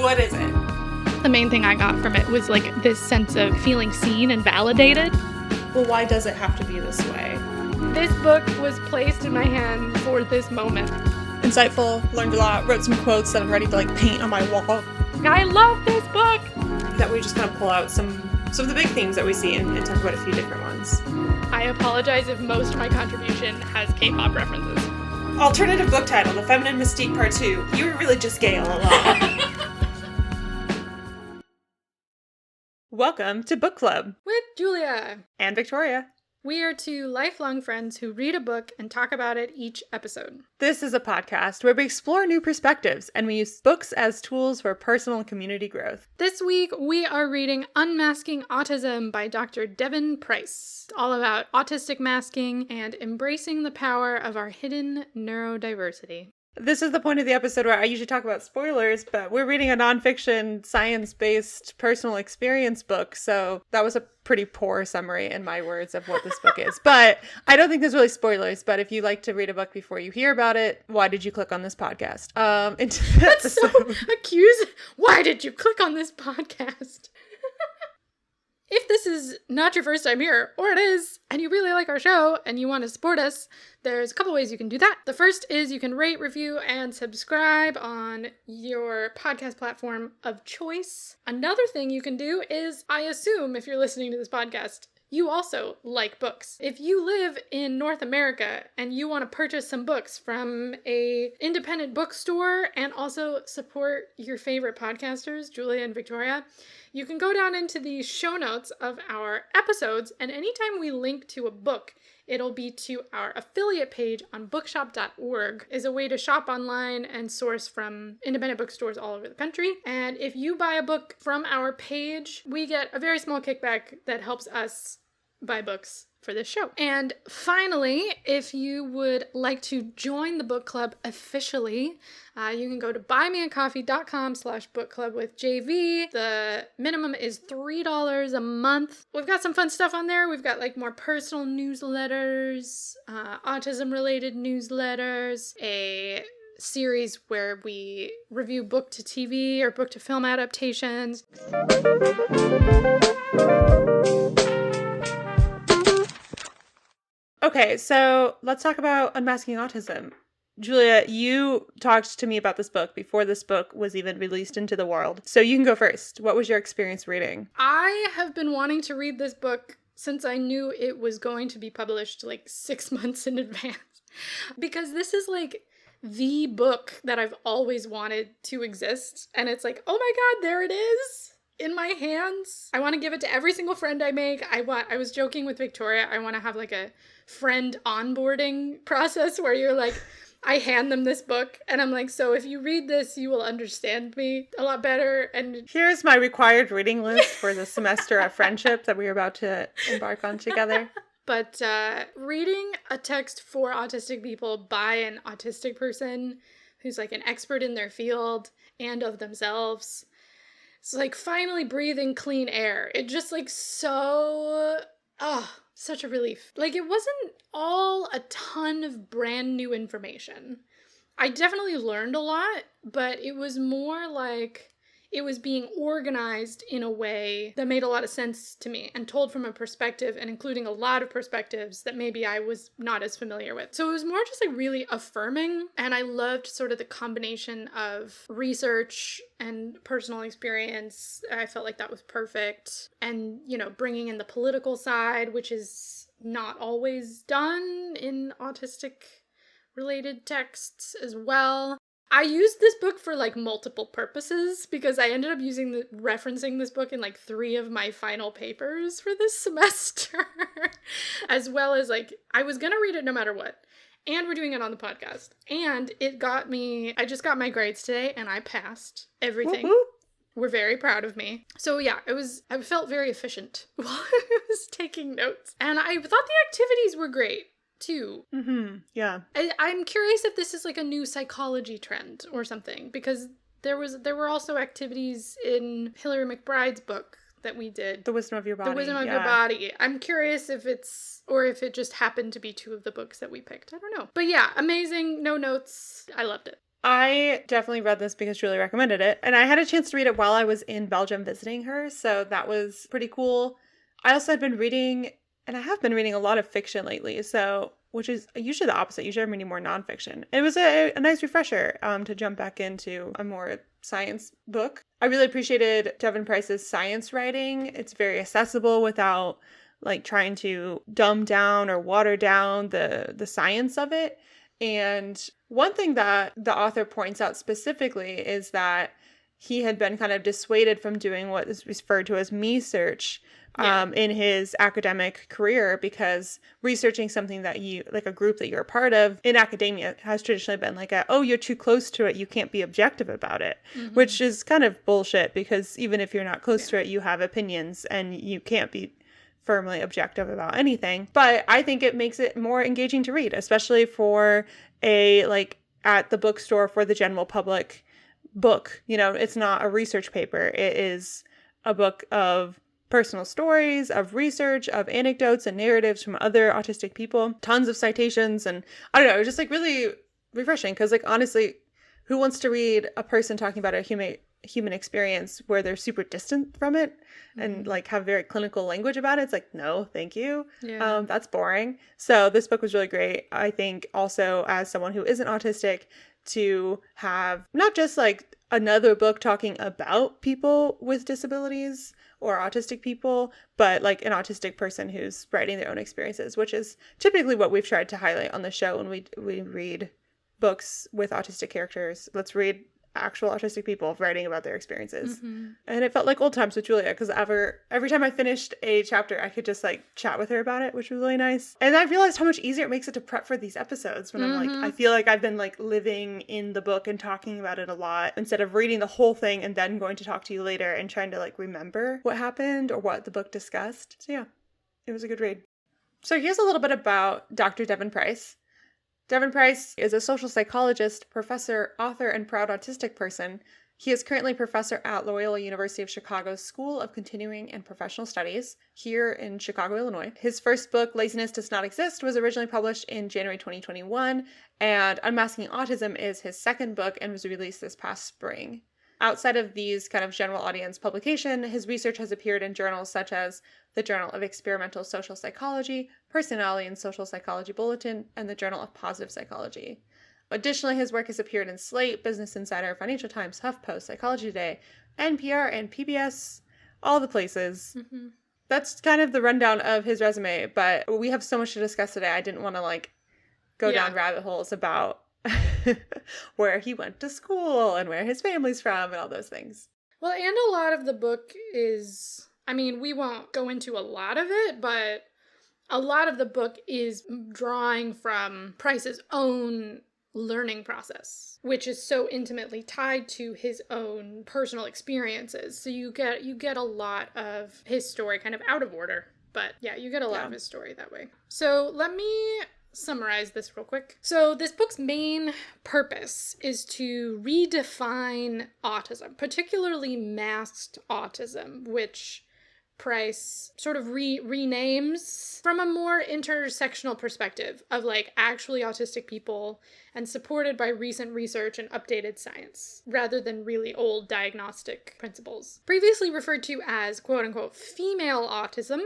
What is it? The main thing I got from it was like this sense of feeling seen and validated. Well, why does it have to be this way? This book was placed in my hand for this moment. Insightful, learned a lot, wrote some quotes that I'm ready to like paint on my wall. I love this book! That we just kind of pull out some of the big themes that we see and talk about a few different ones. I apologize if most of my contribution has K-pop references. Alternative book title, The Feminine Mystique Part 2. You were really just gay all along. Welcome to Book Club. With Julia. And Victoria. We are two lifelong friends who read a book and talk about it each episode. This is a podcast where we explore new perspectives and we use books as tools for personal and community growth. This week, we are reading Unmasking Autism by Dr. Devon Price. It's all about autistic masking and embracing the power of our hidden neurodiversity. This is the point of the episode where I usually talk about spoilers, but we're reading a nonfiction, science-based personal experience book, so that was a pretty poor summary in my words of what this book is. But I don't think there's really spoilers, but if you like to read a book before you hear about it, why did you click on this podcast? That's so accusing. Why did you click on this podcast? If this is not your first time here, or it is, and you really like our show and you want to support us, there's a couple ways you can do that. The first is you can rate, review, and subscribe on your podcast platform of choice. Another thing you can do is, I assume if you're listening to this podcast, you also like books. If you live in North America and you want to purchase some books from a independent bookstore and also support your favorite podcasters, Julia and Victoria, you can go down into the show notes of our episodes, and anytime we link to a book, it'll be to our affiliate page on bookshop.org, is a way to shop online and source from independent bookstores all over the country. And if you buy a book from our page, we get a very small kickback that helps us buy books for this show. And finally, if you would like to join the book club officially, you can go to buymeacoffee.com/bookclubwithjv. The minimum is $3 a month. We've got some fun stuff on there. We've got like more personal newsletters, autism related newsletters, a series where we review book to TV or book to film adaptations. Okay, so let's talk about Unmasking Autism. Julia, you talked to me about this book before this book was even released into the world. So you can go first. What was your experience reading? I have been wanting to read this book since I knew it was going to be published like 6 months in advance. Because this is like the book that I've always wanted to exist. And it's like, oh my God, there it is in my hands. I want to give it to every single friend I make. I was joking with Victoria, I want to have like a friend onboarding process where you're like, I hand them this book and I'm like, so if you read this, you will understand me a lot better. And here's my required reading list for the semester of friendship that we're about to embark on together. But reading a text for autistic people by an autistic person who's like an expert in their field and of themselves, it's like finally breathing clean air. It just like such a relief. Like it wasn't all a ton of brand new information. I definitely learned a lot, but it was more like it was being organized in a way that made a lot of sense to me and told from a perspective and including a lot of perspectives that maybe I was not as familiar with. So it was more just like really affirming, and I loved sort of the combination of research and personal experience. I felt like that was perfect. And, you know, bringing in the political side, which is not always done in autistic related texts as well. I used this book for like multiple purposes because I ended up referencing this book in like 3 of my final papers for this semester, as well as like I was gonna read it no matter what, and we're doing it on the podcast, and I just got my grades today and I passed everything. Woo-hoo. We're very proud of me. So yeah, I felt very efficient while I was taking notes, and I thought the activities were great too. Mm-hmm. Yeah. I'm curious if this is like a new psychology trend or something, because there were also activities in Hilary McBride's book that we did. The Wisdom of Your Body. The Wisdom of Your Body. I'm curious if if it just happened to be 2 of the books that we picked. I don't know. But yeah, amazing. No notes. I loved it. I definitely read this because Julie recommended it, and I had a chance to read it while I was in Belgium visiting her, so that was pretty cool. I also had been reading, and I have been reading a lot of fiction lately, so which is usually the opposite. Usually I'm reading more nonfiction. It was a nice refresher to jump back into a more science book. I really appreciated Devon Price's science writing. It's very accessible without like trying to dumb down or water down the science of it. And one thing that the author points out specifically is that he had been kind of dissuaded from doing what is referred to as me-search in his academic career, because researching something that you, like a group that you're a part of in academia, has traditionally been like, oh, you're too close to it, you can't be objective about it, which is kind of bullshit, because even if you're not close to it, you have opinions and you can't be firmly objective about anything. But I think it makes it more engaging to read, especially for a, like, at the bookstore for the general public book. You know, it's not a research paper. It is a book of personal stories, of research, of anecdotes and narratives from other autistic people, tons of citations, and I don't know, it was just like really refreshing, because like honestly, who wants to read a person talking about a human experience where they're super distant from it and like have very clinical language about it? It's like, no, thank you. That's boring. So this book was really great. I think also, as someone who isn't autistic, to have not just like another book talking about people with disabilities or autistic people, but like an autistic person who's writing their own experiences, which is typically what we've tried to highlight on the show when we read books with autistic characters. Let's read actual autistic people writing about their experiences. And it felt like old times with Julia, because every time I finished a chapter, I could just like chat with her about it, which was really nice. And I realized how much easier it makes it to prep for these episodes when I'm like, I feel like I've been like living in the book and talking about it a lot, instead of reading the whole thing and then going to talk to you later and trying to like remember what happened or what the book discussed. So yeah, it was a good read. So here's a little bit about Dr. Devon Price. Devon Price is a social psychologist, professor, author, and proud autistic person. He is currently professor at Loyola University of Chicago's School of Continuing and Professional Studies here in Chicago, Illinois. His first book, Laziness Does Not Exist, was originally published in January 2021, and Unmasking Autism is his second book and was released this past spring. Outside of these kind of general audience publication, his research has appeared in journals such as the Journal of Experimental Social Psychology, Personality and Social Psychology Bulletin, and the Journal of Positive Psychology. Additionally, his work has appeared in Slate, Business Insider, Financial Times, HuffPost, Psychology Today, NPR, and PBS, all the places. That's kind of the rundown of his resume, but we have so much to discuss today. I didn't want to like go down rabbit holes about where he went to school and where his family's from and all those things. Well, and a lot of the book is, I mean, we won't go into a lot of it, but a lot of the book is drawing from Price's own learning process, which is so intimately tied to his own personal experiences. So you get a lot of his story kind of out of order, but yeah, you get a lot of his story that way. So let me summarize this real quick. So this book's main purpose is to redefine autism, particularly masked autism, which Price sort of renames from a more intersectional perspective of like actually autistic people and supported by recent research and updated science, rather than really old diagnostic principles. Previously referred to as quote unquote female autism,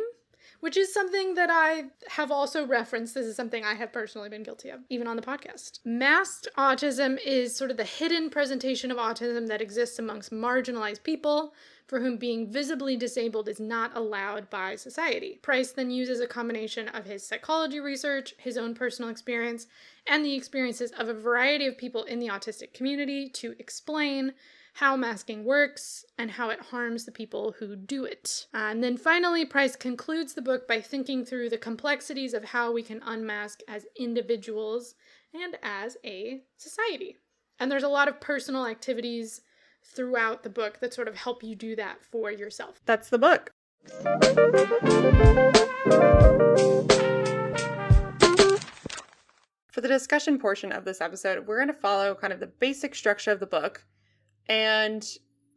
which is something that I have also referenced. This is something I have personally been guilty of, even on the podcast. Masked autism is sort of the hidden presentation of autism that exists amongst marginalized people for whom being visibly disabled is not allowed by society. Price then uses a combination of his psychology research, his own personal experience, and the experiences of a variety of people in the autistic community to explain how masking works and how it harms the people who do it. And then finally, Price concludes the book by thinking through the complexities of how we can unmask as individuals and as a society. And there's a lot of personal activities throughout the book that sort of help you do that for yourself. That's the book. For the discussion portion of this episode, we're going to follow kind of the basic structure of the book and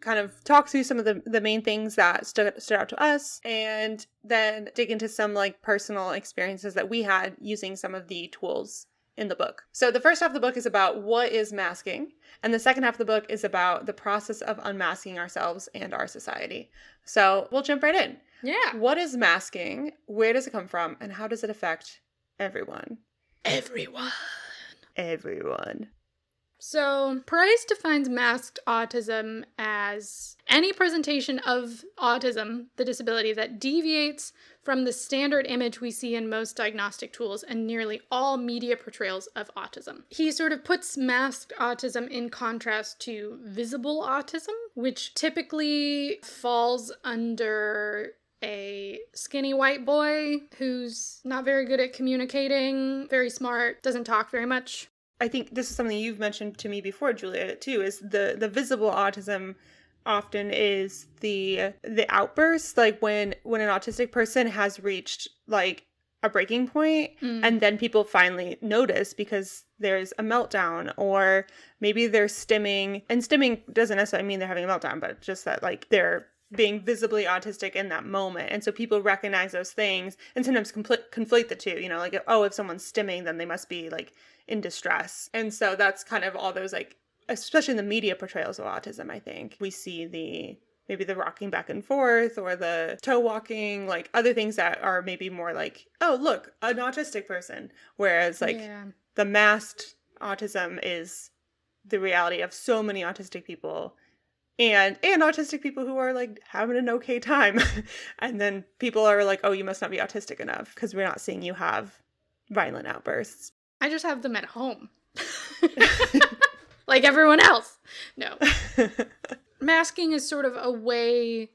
kind of talk through some of the main things that stood out to us, and then dig into some like personal experiences that we had using some of the tools in the book. So the first half of the book is about what is masking, and the second half of the book is about the process of unmasking ourselves and our society. So we'll jump right in. Yeah. What is masking? Where does it come from? And how does it affect everyone? Everyone. So, Price defines masked autism as any presentation of autism, the disability, that deviates from the standard image we see in most diagnostic tools and nearly all media portrayals of autism. He sort of puts masked autism in contrast to visible autism, which typically falls under a skinny white boy who's not very good at communicating, very smart, doesn't talk very much. I think this is something you've mentioned to me before, Julia, too, is the visible autism often is the outburst, like when an autistic person has reached like a breaking point and then people finally notice because there's a meltdown, or maybe they're stimming, and stimming doesn't necessarily mean they're having a meltdown, but just that like they're being visibly autistic in that moment. And so people recognize those things and sometimes conflate the two, you know, like, oh, if someone's stimming, then they must be like in distress. And so that's kind of all those, like, especially in the media portrayals of autism, I think we see maybe the rocking back and forth or the toe walking, like other things that are maybe more like, oh, look, an autistic person. Whereas like the masked autism is the reality of so many autistic people. And autistic people who are like having an okay time. And then people are like, oh, you must not be autistic enough because we're not seeing you have violent outbursts. I just have them at home. Like everyone else. No. Masking is sort of a way,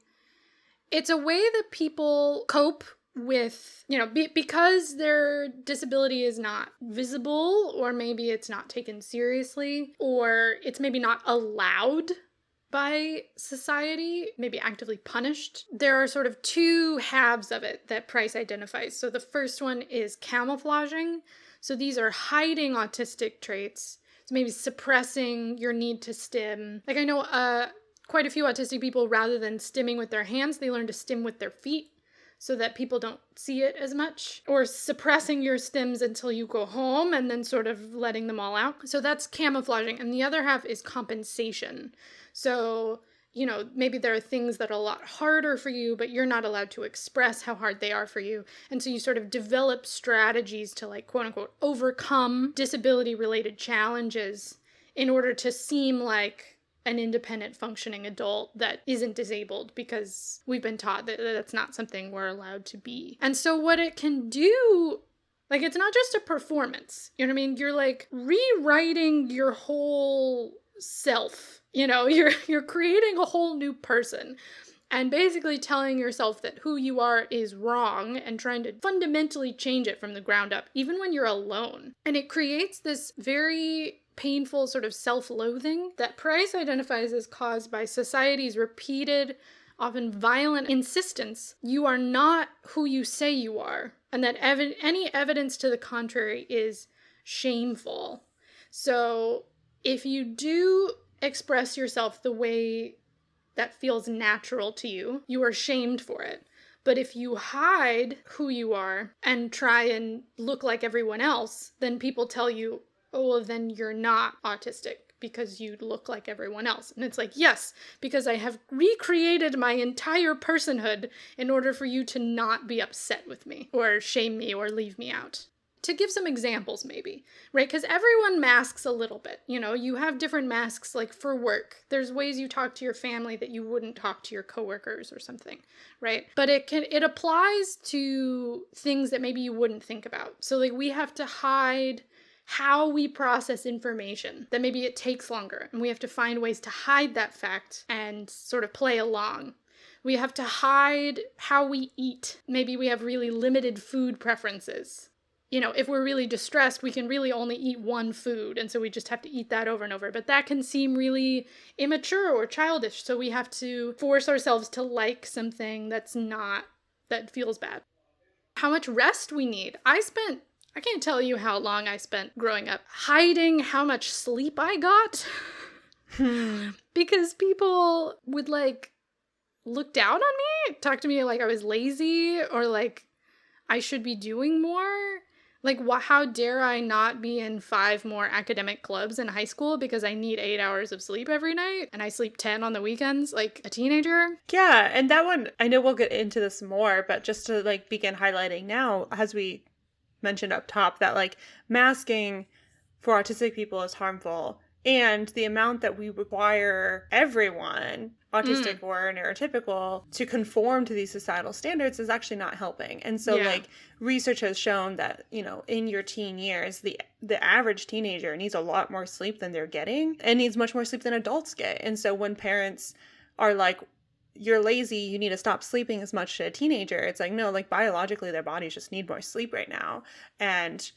it's a way that people cope with, you know, because their disability is not visible, or maybe it's not taken seriously, or it's maybe not allowed by society, maybe actively punished. There are sort of two halves of it that Price identifies. So the first one is camouflaging. So these are hiding autistic traits. So maybe suppressing your need to stim. Like I know quite a few autistic people, rather than stimming with their hands, they learn to stim with their feet so that people don't see it as much. Or suppressing your stims until you go home and then sort of letting them all out. So that's camouflaging. And the other half is compensation. So, you know, maybe there are things that are a lot harder for you, but you're not allowed to express how hard they are for you. And so you sort of develop strategies to, like, quote unquote, overcome disability-related challenges in order to seem like an independent functioning adult that isn't disabled, because we've been taught that that's not something we're allowed to be. And so what it can do, like, it's not just a performance, you know what I mean? You're like rewriting your whole self, you know, you're creating a whole new person and basically telling yourself that who you are is wrong and trying to fundamentally change it from the ground up, even when you're alone. And it creates this very painful sort of self-loathing that Price identifies as caused by society's repeated, often violent insistence you are not who you say you are, and that any evidence to the contrary is shameful. So if you do express yourself the way that feels natural to you, you are shamed for it. But if you hide who you are and try and look like everyone else, then people tell you, oh, well, then you're not autistic because you look like everyone else. And it's like, yes, because I have recreated my entire personhood in order for you to not be upset with me or shame me or leave me out. To give some examples, maybe, right? Because everyone masks a little bit. You know, you have different masks, like for work. There's ways you talk to your family that you wouldn't talk to your coworkers or something, right? But it applies to things that maybe you wouldn't think about. So, like, we have to hide how we process information, that maybe it takes longer, and we have to find ways to hide that fact and sort of play along. We have to hide how we eat. Maybe we have really limited food preferences. You know, if we're really distressed, we can really only eat one food, and so we just have to eat that over and over. But that can seem really immature or childish, so we have to force ourselves to like something that feels bad. How much rest we need. I can't tell you how long I spent growing up hiding how much sleep I got. Because people would, like, look down on me, talk to me like I was lazy or like I should be doing more. Like, how dare I not be in 5 more academic clubs in high school because I need 8 hours of sleep every night and I sleep 10 on the weekends, like a teenager? Yeah, and that one, I know we'll get into this more, but just to like begin highlighting now, as we mentioned up top, that like masking for autistic people is harmful. And the amount that we require everyone, autistic or neurotypical, to conform to these societal standards is actually not helping. And so like research has shown that, you know, in your teen years, the average teenager needs a lot more sleep than they're getting and needs much more sleep than adults get. And so when parents are like, you're lazy, you need to stop sleeping as much to a teenager, it's like, no, like biologically their bodies just need more sleep right now. And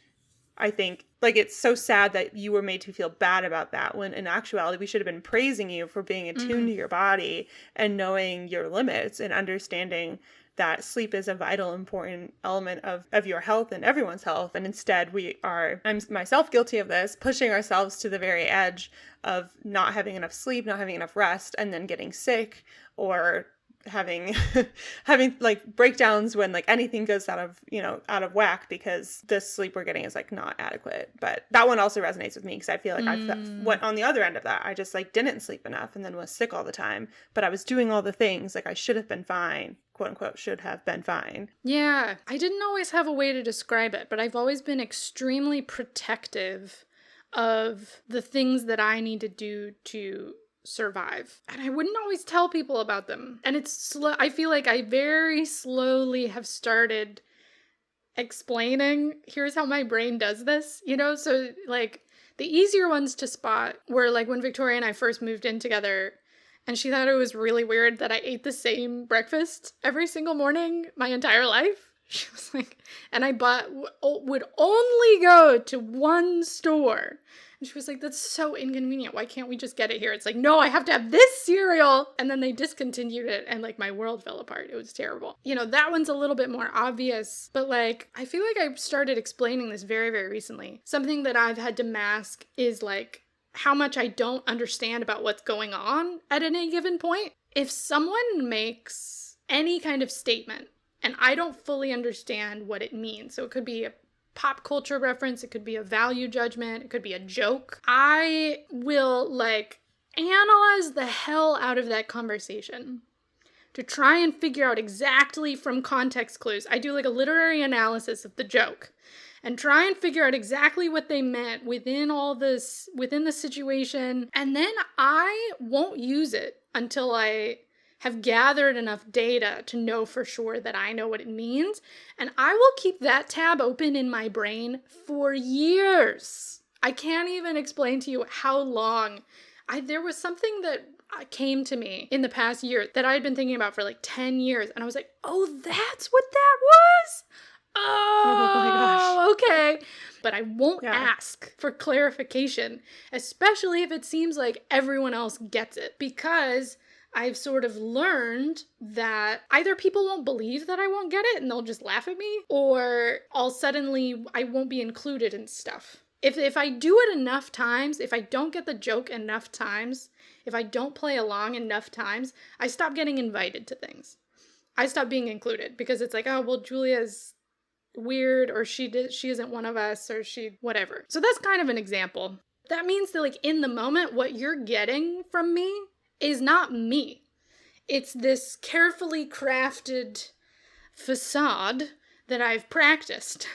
I think, like, it's so sad that you were made to feel bad about that, when in actuality, we should have been praising you for being attuned to your body and knowing your limits and understanding that sleep is a vital, important element of your health and everyone's health. And instead, we are, I'm myself guilty of this, pushing ourselves to the very edge of not having enough sleep, not having enough rest, and then getting sick or having like breakdowns when like anything goes out of whack because the sleep we're getting is like not adequate. But that one also resonates with me because I feel like I went on the other end of that. I just like didn't sleep enough and then was sick all the time, but I was doing all the things like I should have been fine, quote unquote, should have been fine. Yeah, I didn't always have a way to describe it, but I've always been extremely protective of the things that I need to do to survive. And I wouldn't always tell people about them. And it's slow. I feel like I very slowly have started explaining, here's how my brain does this, you know? So like the easier ones to spot were like when Victoria and I first moved in together, and she thought it was really weird that I ate the same breakfast every single morning my entire life. She was like, and I would only go to one store. And she was like, that's so inconvenient. Why can't we just get it here? It's like, no, I have to have this cereal. And then they discontinued it and like my world fell apart. It was terrible. You know, that one's a little bit more obvious, but like, I feel like I started explaining this very, very recently. Something that I've had to mask is like how much I don't understand about what's going on at any given point. If someone makes any kind of statement and I don't fully understand what it means, so it could be a pop culture reference, it could be a value judgment, it could be a joke, I will like analyze the hell out of that conversation to try and figure out exactly from context clues. I do like a literary analysis of the joke and try and figure out exactly what they meant within all this, within the situation, and then I won't use it until I have gathered enough data to know for sure that I know what it means. And I will keep that tab open in my brain for years. I can't even explain to you how long. There was something that came to me in the past year that I had been thinking about for like 10 years. And I was like, oh, that's what that was? Oh my gosh. Okay. But I won't ask for clarification, especially if it seems like everyone else gets it, because I've sort of learned that either people won't believe that I won't get it and they'll just laugh at me, or I won't be included in stuff. If I do it enough times, if I don't get the joke enough times, if I don't play along enough times, I stop getting invited to things. I stop being included because it's like, oh, well, Julia's weird, or she isn't one of us, or she whatever. So that's kind of an example. That means that like in the moment, what you're getting from me is not me. It's this carefully crafted facade that I've practiced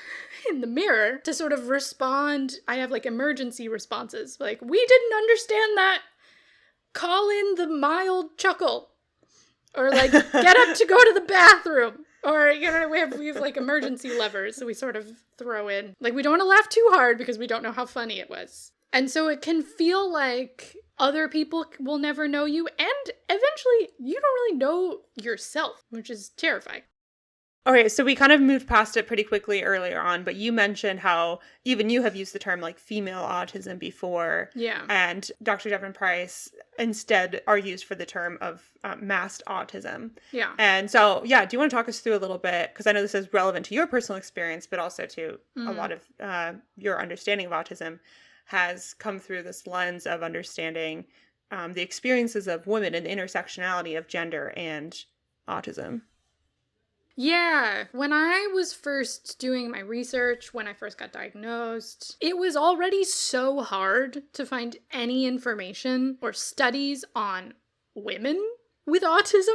in the mirror to sort of respond. I have like emergency responses, like, we didn't understand that. Call in the mild chuckle. Or like, get up to go to the bathroom. Or, you know, we have like emergency levers that we sort of throw in. Like, we don't want to laugh too hard because we don't know how funny it was. And so it can feel like other people will never know you, and eventually you don't really know yourself, which is terrifying. Okay, so we kind of moved past it pretty quickly earlier on, but you mentioned how even you have used the term like female autism before. Yeah. And Dr. Devon Price instead argues for the term of masked autism. Yeah. And so, yeah, do you want to talk us through a little bit? Because I know this is relevant to your personal experience, but also to a lot of your understanding of autism has come through this lens of understanding the experiences of women and the intersectionality of gender and autism. Yeah, when I was first doing my research, when I first got diagnosed, it was already so hard to find any information or studies on women with autism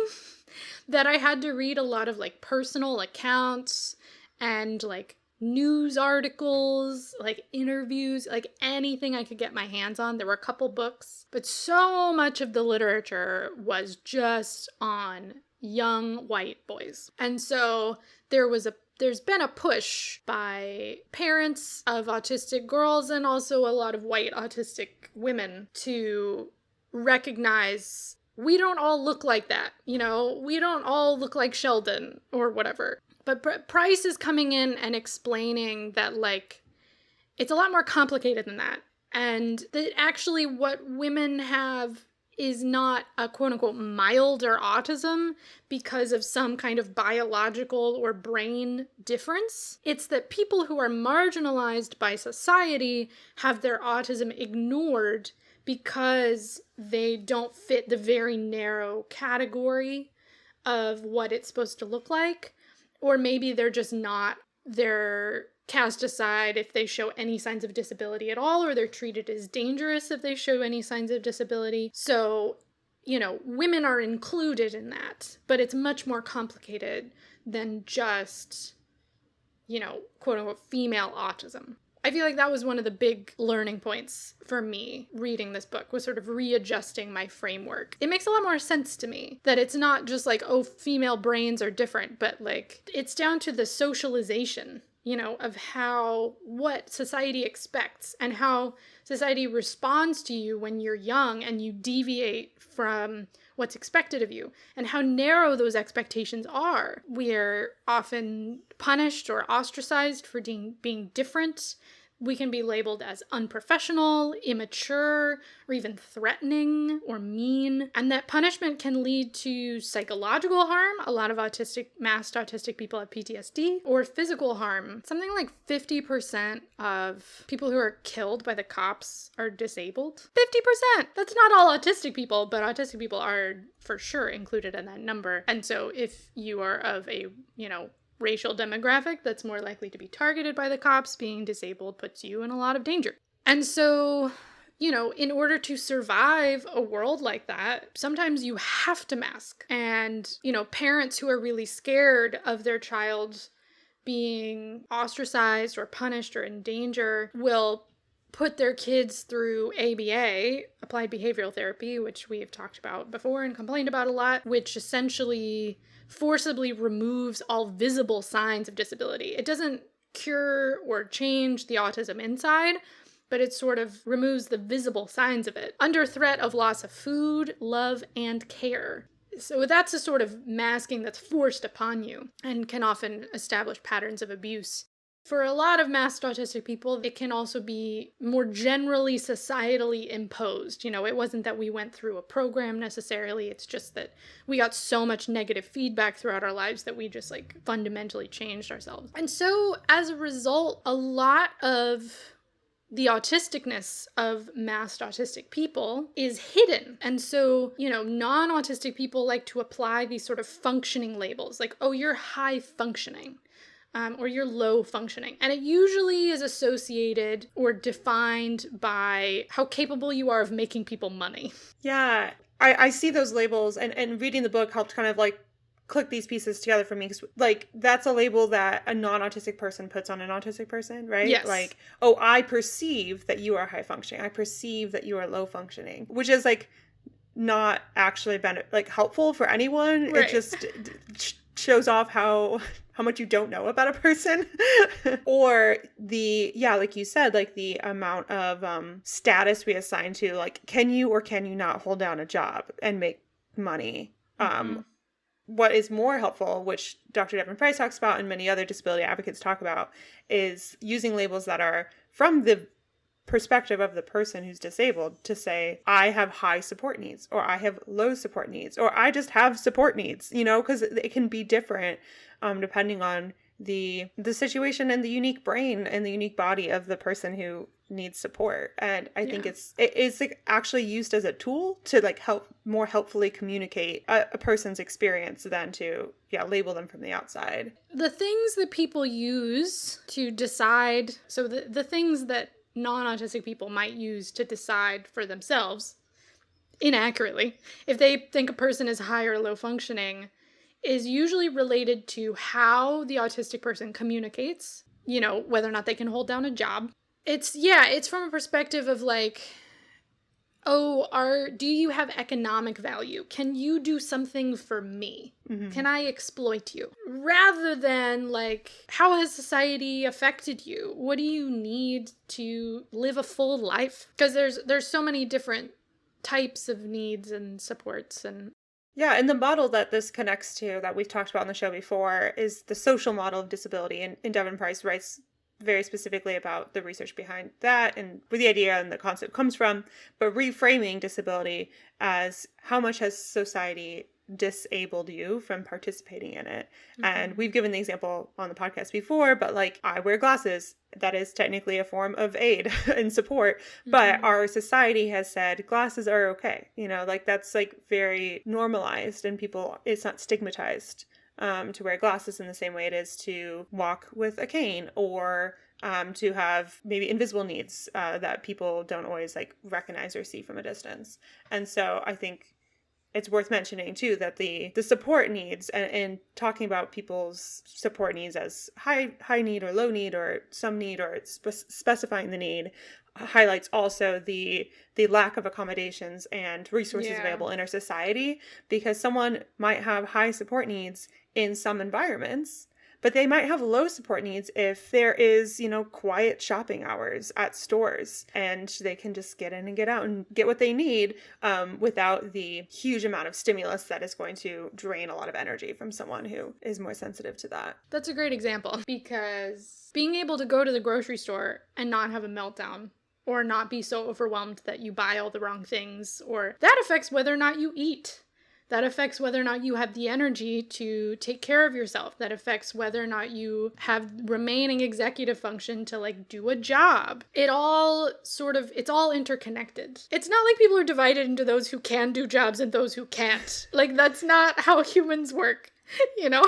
that I had to read a lot of like personal accounts and like news articles, like interviews, like anything I could get my hands on. There were a couple books, but so much of the literature was just on young white boys. And so there's been a push by parents of autistic girls and also a lot of white autistic women to recognize we don't all look like that, you know, we don't all look like Sheldon or whatever. But Price is coming in and explaining that, like, it's a lot more complicated than that. And that actually what women have is not a quote-unquote milder autism because of some kind of biological or brain difference. It's that people who are marginalized by society have their autism ignored because they don't fit the very narrow category of what it's supposed to look like. Or maybe they're just not, they're cast aside if they show any signs of disability at all, or they're treated as dangerous if they show any signs of disability. So, you know, women are included in that, but it's much more complicated than just, you know, quote unquote female autism. I feel like that was one of the big learning points for me reading this book, was sort of readjusting my framework. It makes a lot more sense to me that it's not just like, oh, female brains are different, but like it's down to the socialization, you know, of what society expects and how society responds to you when you're young and you deviate from what's expected of you and how narrow those expectations are. We're often punished or ostracized for being different. We can be labeled as unprofessional, immature, or even threatening or mean. And that punishment can lead to psychological harm. A lot of masked autistic people have PTSD, or physical harm. Something like 50% of people who are killed by the cops are disabled. 50%! That's not all autistic people, but autistic people are for sure included in that number. And so if you are of a, you know, racial demographic that's more likely to be targeted by the cops, being disabled puts you in a lot of danger. And so, you know, in order to survive a world like that, sometimes you have to mask. And, you know, parents who are really scared of their child being ostracized or punished or in danger will put their kids through ABA, applied behavioral therapy, which we have talked about before and complained about a lot, which essentially forcibly removes all visible signs of disability. It doesn't cure or change the autism inside, but it sort of removes the visible signs of it under threat of loss of food, love, and care. So that's a sort of masking that's forced upon you and can often establish patterns of abuse. For a lot of masked autistic people, it can also be more generally societally imposed. You know, it wasn't that we went through a program necessarily. It's just that we got so much negative feedback throughout our lives that we just like fundamentally changed ourselves. And so as a result, a lot of the autisticness of masked autistic people is hidden. And so, you know, non-autistic people like to apply these sort of functioning labels, like, oh, you're high functioning. Or you're low functioning. And it usually is associated or defined by how capable you are of making people money. Yeah, I see those labels, and reading the book helped kind of like click these pieces together for me. 'Cause, like, that's a label that a non-autistic person puts on an autistic person, right? Yes. Like, oh, I perceive that you are high functioning. I perceive that you are low functioning, which is like not actually been like helpful for anyone. Right. It just shows off how much you don't know about a person. Or like you said, like the amount of status we assign to, like, can you or can you not hold down a job and make money? Mm-hmm. What is more helpful, which Dr. Devon Price talks about and many other disability advocates talk about, is using labels that are from the perspective of the person who's disabled to say, I have high support needs, or I have low support needs, or I just have support needs, you know, because it can be different depending on the situation and the unique brain and the unique body of the person who needs support. And I think it's like actually used as a tool to like more helpfully communicate a person's experience than to label them from the outside. The things that people use to decide, so the things that non-autistic people might use to decide for themselves inaccurately, if they think a person is high or low functioning, is usually related to how the autistic person communicates, you know, whether or not they can hold down a job. It's from a perspective of like, do you have economic value? Can you do something for me? Mm-hmm. Can I exploit you? Rather than like, how has society affected you? What do you need to live a full life? Because there's so many different types of needs and supports. And the model that this connects to that we've talked about on the show before is the social model of disability. And Devon Price writes very specifically about the research behind that and where the idea and the concept comes from, but reframing disability as how much has society disabled you from participating in it. Mm-hmm. And we've given the example on the podcast before, but like, I wear glasses. That is technically a form of aid and support, but mm-hmm. our society has said glasses are okay. You know, like that's like very normalized, and it's not stigmatized to wear glasses in the same way it is to walk with a cane, or to have maybe invisible needs that people don't always like recognize or see from a distance. And so I think it's worth mentioning too that the support needs and talking about people's support needs as high need or low need or some need, or specifying the need, highlights also the lack of accommodations and resources available in our society, because someone might have high support needs in some environments, but they might have low support needs if there is, you know, quiet shopping hours at stores, and they can just get in and get out and get what they need without the huge amount of stimulus that is going to drain a lot of energy from someone who is more sensitive to that. That's a great example, because being able to go to the grocery store and not have a meltdown, or not be so overwhelmed that you buy all the wrong things, or that affects whether or not you eat. That affects whether or not you have the energy to take care of yourself. That affects whether or not you have remaining executive function to like do a job. It's all interconnected. It's not like people are divided into those who can do jobs and those who can't. Like, that's not how humans work, you know?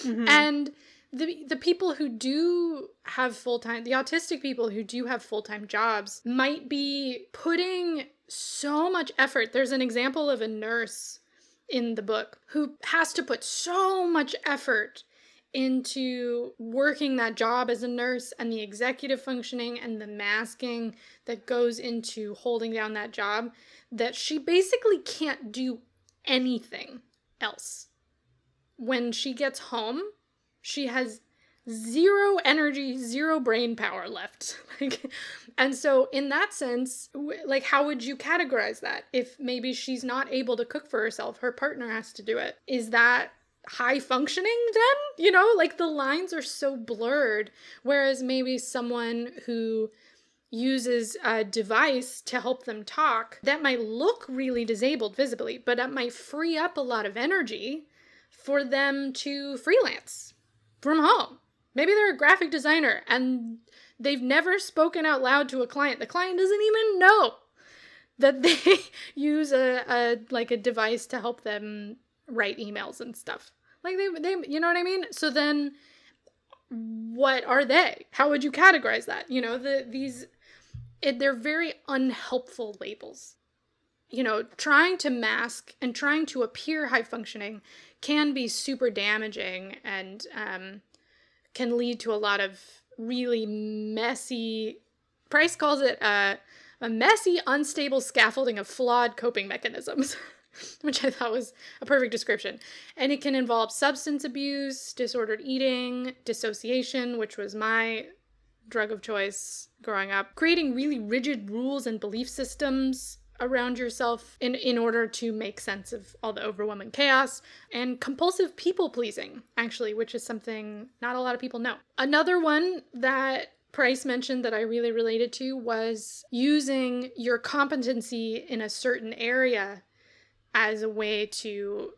Mm-hmm. And the people who do have the autistic people who do have full-time jobs might be putting so much effort. There's an example of a nurse in the book who has to put so much effort into working that job as a nurse, and the executive functioning and the masking that goes into holding down that job, that she basically can't do anything else. When she gets home, she has zero energy, zero brain power left. And so in that sense, like, how would you categorize that? If maybe she's not able to cook for herself, her partner has to do it. Is that high functioning then? You know, like, the lines are so blurred. Whereas maybe someone who uses a device to help them talk, that might look really disabled visibly, but that might free up a lot of energy for them to freelance from home. Maybe they're a graphic designer and they've never spoken out loud to a client. The client doesn't even know that they use a device to help them write emails and stuff. Like, they you know what I mean? So then what are they? How would you categorize that? You know, they're very unhelpful labels. You know, trying to mask and trying to appear high functioning can be super damaging and can lead to a lot of really messy, Price calls it a messy, unstable scaffolding of flawed coping mechanisms, which I thought was a perfect description. And it can involve substance abuse, disordered eating, dissociation, which was my drug of choice growing up, creating really rigid rules and belief systems around yourself in order to make sense of all the overwhelming chaos, and compulsive people pleasing, actually, which is something not a lot of people know. Another one that Price mentioned that I really related to was using your competency in a certain area as a way to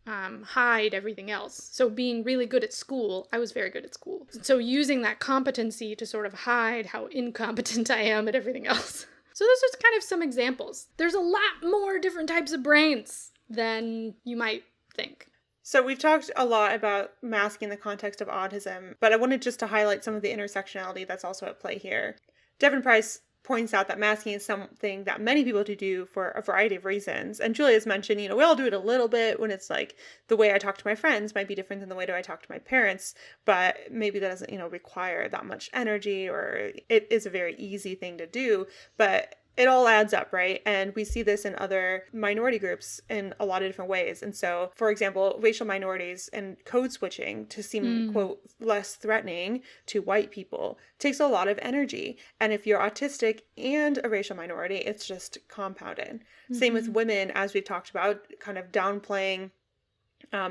hide everything else. So being really good at school, I was very good at school. So using that competency to sort of hide how incompetent I am at everything else. So those are kind of some examples. There's a lot more different types of brains than you might think. So we've talked a lot about masking in the context of autism, but I wanted just to highlight some of the intersectionality that's also at play here. Devon Price points out that masking is something that many people do for a variety of reasons. And Julia's mentioned, we all do it a little bit when it's like the way I talk to my friends might be different than the way I talk to my parents, but maybe that doesn't, require that much energy, or it is a very easy thing to do, but it all adds up, right? And we see this in other minority groups in a lot of different ways. And so, for example, racial minorities and code switching to seem, quote, less threatening to white people takes a lot of energy. And if you're autistic and a racial minority, it's just compounded. Same with women, as we've talked about, kind of downplaying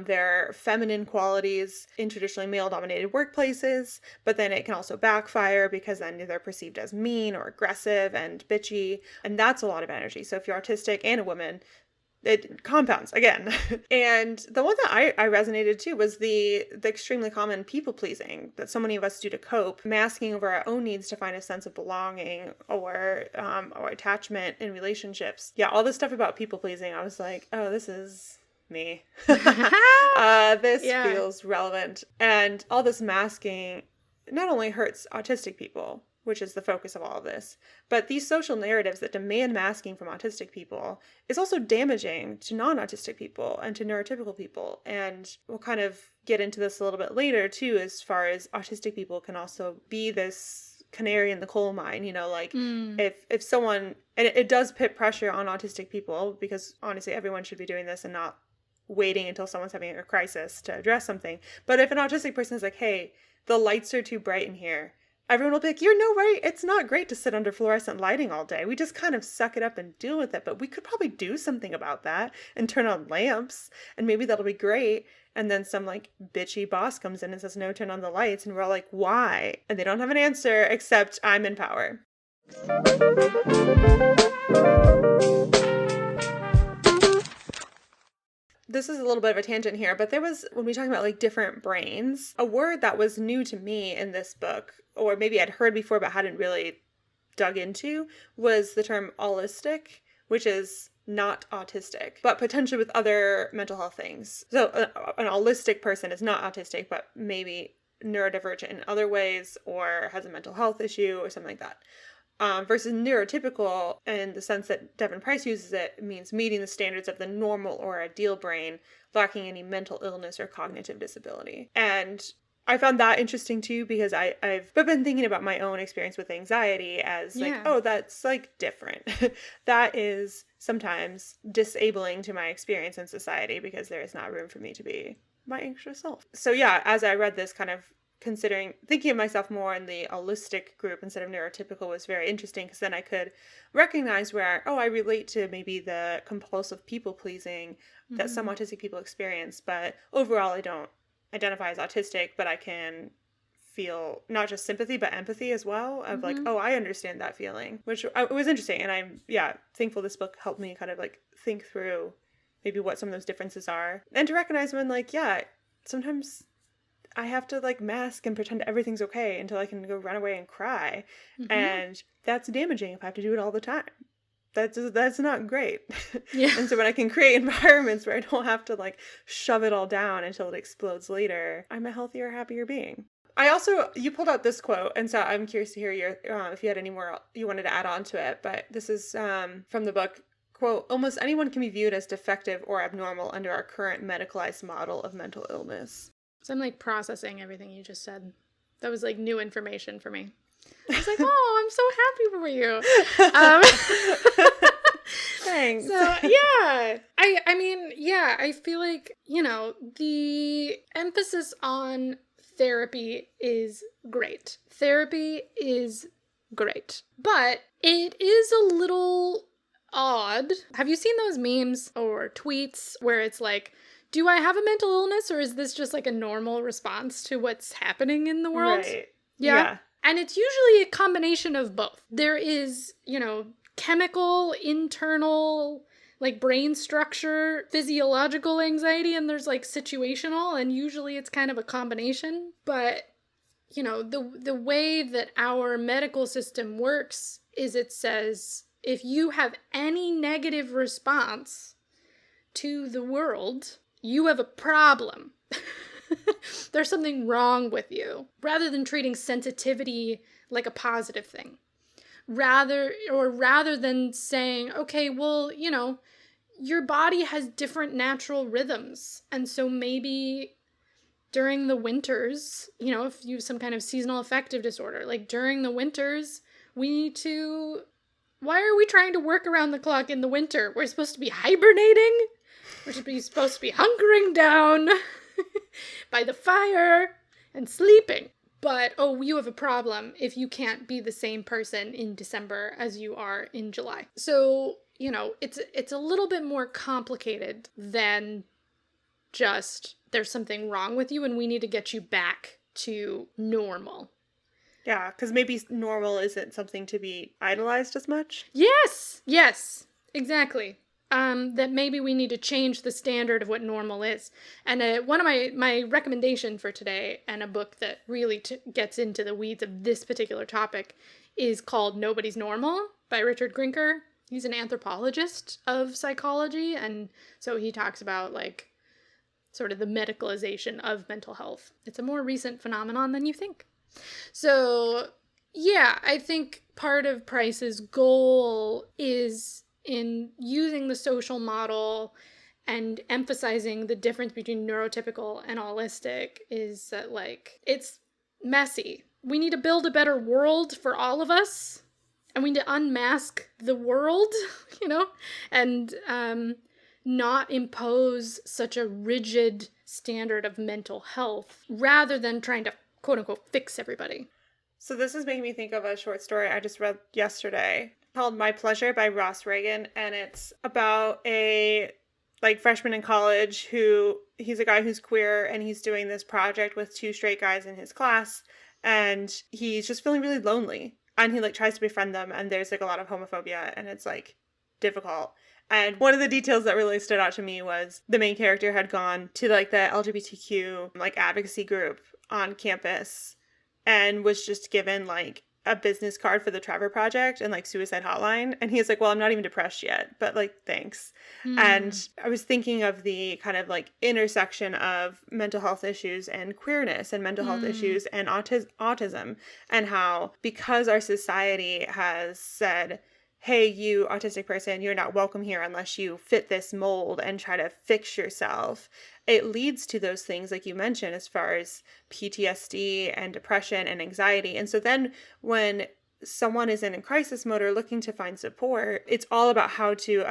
their feminine qualities in traditionally male-dominated workplaces, but then it can also backfire because then they're perceived as mean or aggressive and bitchy, and that's a lot of energy. So if you're autistic and a woman, it compounds again. And the one that I resonated too was the extremely common people-pleasing that so many of us do to cope, masking over our own needs to find a sense of belonging or attachment in relationships. Yeah, all this stuff about people-pleasing, I was like, oh, this is me. This feels relevant. And all this masking not only hurts autistic people, which is the focus of all of this, but these social narratives that demand masking from autistic people is also damaging to non-autistic people and to neurotypical people. And we'll kind of get into this a little bit later too, as far as autistic people can also be this canary in the coal mine, if someone, and it does put pressure on autistic people, because honestly everyone should be doing this and not waiting until someone's having a crisis to address something. But if an autistic person is like, hey, the lights are too bright in here, everyone will be like, you're no right. It's not great to sit under fluorescent lighting all day. We just kind of suck it up and deal with it. But we could probably do something about that and turn on lamps, and maybe that'll be great. And then some bitchy boss comes in and says, no, turn on the lights. And we're all like, why? And they don't have an answer except I'm in power. This is a little bit of a tangent here, but there was, when we talk about different brains, a word that was new to me in this book, or maybe I'd heard before but hadn't really dug into, was the term allistic, which is not autistic, but potentially with other mental health things. So an allistic person is not autistic, but maybe neurodivergent in other ways, or has a mental health issue or something like that. Versus neurotypical, in the sense that Devon Price uses it, means meeting the standards of the normal or ideal brain, lacking any mental illness or cognitive disability. And I found that interesting too, because I've been thinking about my own experience with anxiety as oh, that's different. That is sometimes disabling to my experience in society, because there is not room for me to be my anxious self. So yeah, as I read this, kind of thinking of myself more in the allistic group instead of neurotypical was very interesting, because then I could recognize where, I relate to maybe the compulsive people-pleasing that some autistic people experience, but overall I don't identify as autistic, but I can feel not just sympathy, but empathy as well, of I understand that feeling, which was interesting. And I'm, thankful this book helped me kind of think through maybe what some of those differences are, and to recognize when sometimes I have to mask and pretend everything's okay until I can go run away and cry. And that's damaging if I have to do it all the time. That's not great. Yeah. And so when I can create environments where I don't have to shove it all down until it explodes later, I'm a healthier, happier being. You pulled out this quote, and so I'm curious to hear your, if you had any more you wanted to add on to it, but this is from the book. Quote, almost anyone can be viewed as defective or abnormal under our current medicalized model of mental illness. So I'm processing everything you just said. That was new information for me. I was oh, I'm so happy for you. Thanks. So yeah, I feel the emphasis on therapy is great. Therapy is great, but it is a little odd. Have you seen those memes or tweets where it's do I have a mental illness, or is this just a normal response to what's happening in the world? Right. Yeah. And it's usually a combination of both. There is, chemical, internal, like brain structure, physiological anxiety, and there's like situational, and usually it's kind of a combination. But, you know, the way that our medical system works is it says if you have any negative response to the world, you have a problem. There's something wrong with you, rather than treating sensitivity like a positive thing. Rather than saying, okay, well, you know, your body has different natural rhythms. And so maybe during the winters, you know, if you have some kind of seasonal affective disorder, like during the winters, we need to, why are we trying to work around the clock in the winter? We're supposed to be hibernating. We're supposed to be hunkering down by the fire and sleeping. But, oh, you have a problem if you can't be the same person in December as you are in July. So, you know, it's a little bit more complicated than just there's something wrong with you and we need to get you back to normal. Yeah, because maybe normal isn't something to be idolized as much. Yes, exactly. That maybe we need to change the standard of what normal is. And one of my recommendation for today, and a book that really gets into the weeds of this particular topic, is called Nobody's Normal by Richard Grinker. He's an anthropologist of psychology, and so he talks about like sort of the medicalization of mental health. It's a more recent phenomenon than you think. So yeah, I think part of Price's goal is in using the social model and emphasizing the difference between neurotypical and holistic is that, like, it's messy. We need to build a better world for all of us, and we need to unmask the world, you know, and not impose such a rigid standard of mental health rather than trying to, quote unquote, fix everybody. So this is making me think of a short story I just read yesterday called My Pleasure by Ross Reagan, and it's about a freshman in college he's a guy who's queer, and he's doing this project with two straight guys in his class, and he's just feeling really lonely, and he tries to befriend them, and there's a lot of homophobia, and it's difficult. And one of the details that really stood out to me was the main character had gone to the LGBTQ advocacy group on campus and was just given a business card for the Trevor Project and suicide hotline. And he's well, I'm not even depressed yet, but thanks. And I was thinking of the kind of intersection of mental health issues and queerness and mental health issues and autism, and how because our society has said, hey, you autistic person, you're not welcome here unless you fit this mold and try to fix yourself. It leads to those things like you mentioned as far as PTSD and depression and anxiety. And so then when someone is in a crisis mode or looking to find support, it's all about how to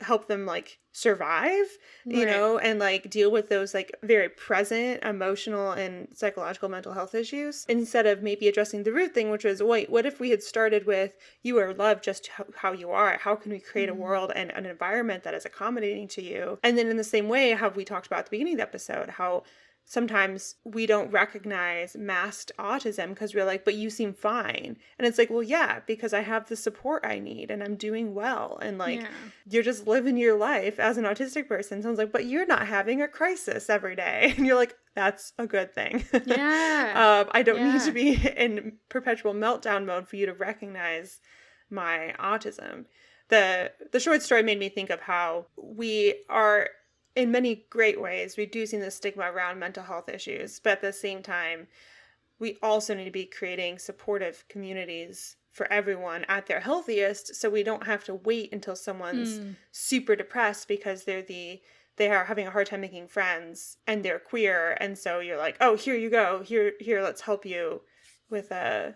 help them survive, you know, and deal with those very present emotional and psychological mental health issues, instead of maybe addressing the root thing, which was, wait, what if we had started with, you are loved just how you are? How can we create a world and an environment that is accommodating to you? And then in the same way, how we talked about at the beginning of the episode, how sometimes we don't recognize masked autism because we're but you seem fine. And it's well, yeah, because I have the support I need and I'm doing well. And you're just living your life as an autistic person. Someone's but you're not having a crisis every day. And you're that's a good thing. Yeah. I don't need to be in perpetual meltdown mode for you to recognize my autism. The short story made me think of how we are, in many great ways, reducing the stigma around mental health issues. But at the same time, we also need to be creating supportive communities for everyone at their healthiest, so we don't have to wait until someone's super depressed because they are having a hard time making friends and they're queer. And so you're oh, here you go. Here, let's help you with a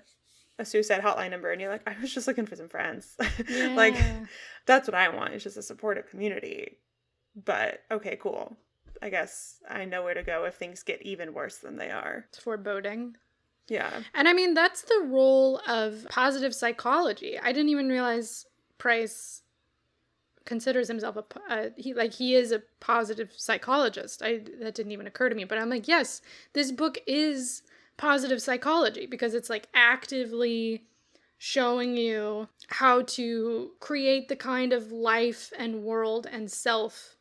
suicide hotline number. And you're I was just looking for some friends. Yeah. That's what I want. It's just a supportive community. But, okay, cool. I guess I know where to go if things get even worse than they are. It's foreboding. Yeah. And I mean, that's the role of positive psychology. I didn't even realize Price considers himself he is a positive psychologist. That didn't even occur to me. But I'm yes, this book is positive psychology because it's actively showing you how to create the kind of life and world and self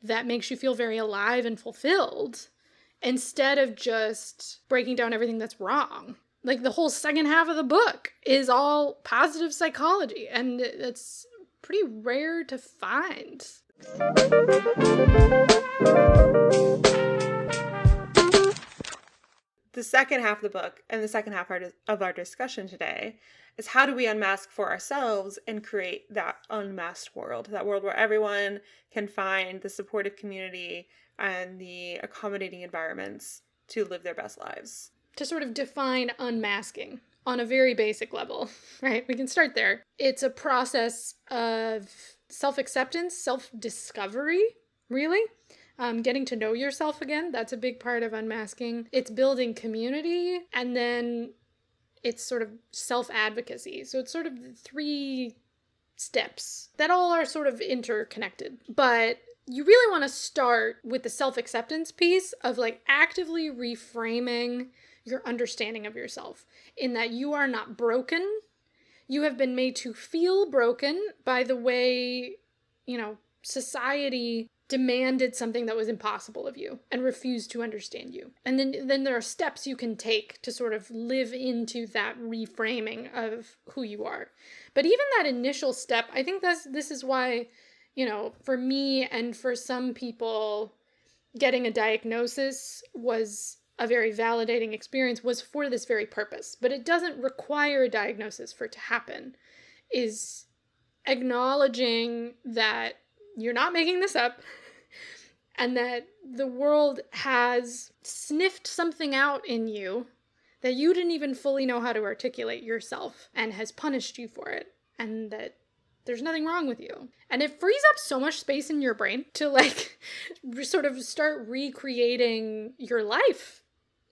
that makes you feel very alive and fulfilled, instead of just breaking down everything that's wrong. Like, the whole second half of the book is all positive psychology, and it's pretty rare to find. The second half of the book and the second half of our discussion today is how do we unmask for ourselves and create that unmasked world, that world where everyone can find the supportive community and the accommodating environments to live their best lives. To sort of define unmasking on a very basic level, right? We can start there. It's a process of self-acceptance, self-discovery, really. Getting to know yourself again, that's a big part of unmasking. It's building community, and then it's sort of self-advocacy. So it's sort of 3 steps that all are sort of interconnected. But you really want to start with the self-acceptance piece of like actively reframing your understanding of yourself, in that you are not broken. You have been made to feel broken by the way, society demanded something that was impossible of you and refused to understand you. And then there are steps you can take to sort of live into that reframing of who you are. But even that initial step, I think this is why, for me and for some people, getting a diagnosis was a very validating experience, was for this very purpose. But it doesn't require a diagnosis for it to happen, is acknowledging that you're not making this up, and that the world has sniffed something out in you that you didn't even fully know how to articulate yourself, and has punished you for it, and that there's nothing wrong with you. And it frees up so much space in your brain to sort of start recreating your life,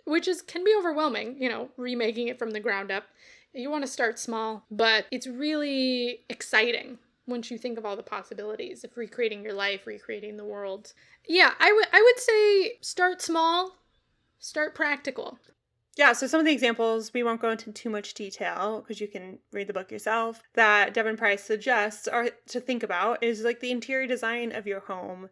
which can be overwhelming, remaking it from the ground up. You want to start small, but it's really exciting once you think of all the possibilities of recreating your life, recreating the world. Yeah, I would say start small, start practical. Yeah, so some of the examples, we won't go into too much detail because you can read the book yourself, that Devon Price suggests or to think about is like the interior design of your home,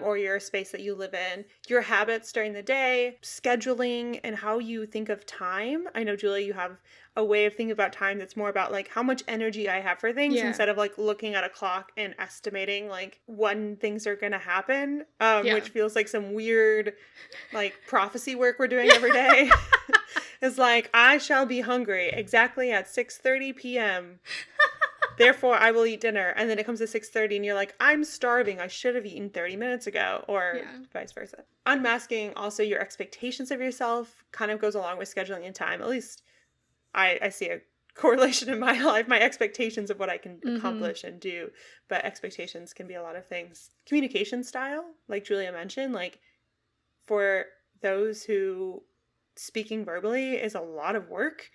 or your space that you live in, your habits during the day, scheduling, and how you think of time. I know, Julie, you have a way of thinking about time that's more about like how much energy I have for things, instead of like looking at a clock and estimating like when things are going to happen, which feels like some weird like prophecy work we're doing every day. It's like, I shall be hungry exactly at 6:30 p.m. Therefore, I will eat dinner. And then it comes to 6:30 and you're like, I'm starving. I should have eaten 30 minutes ago, or vice versa. Unmasking also your expectations of yourself kind of goes along with scheduling in time. At least I see a correlation in my life, my expectations of what I can accomplish and do. But expectations can be a lot of things. Communication style, like Julia mentioned, like for those who speaking verbally is a lot of work,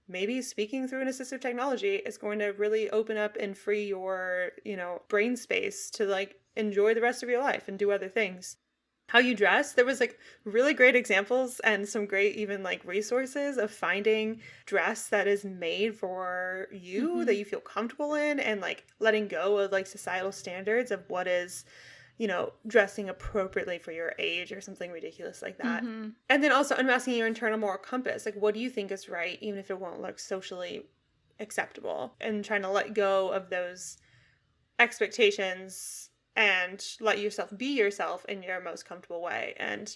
maybe speaking through an assistive technology is going to really open up and free your, brain space to like enjoy the rest of your life and do other things. How you dress, there was like really great examples and some great even like resources of finding dress that is made for you, that you feel comfortable in, and like letting go of like societal standards of what is, dressing appropriately for your age or something ridiculous like that. And then also unmasking your internal moral compass. Like, what do you think is right, even if it won't look socially acceptable? And trying to let go of those expectations and let yourself be yourself in your most comfortable way. And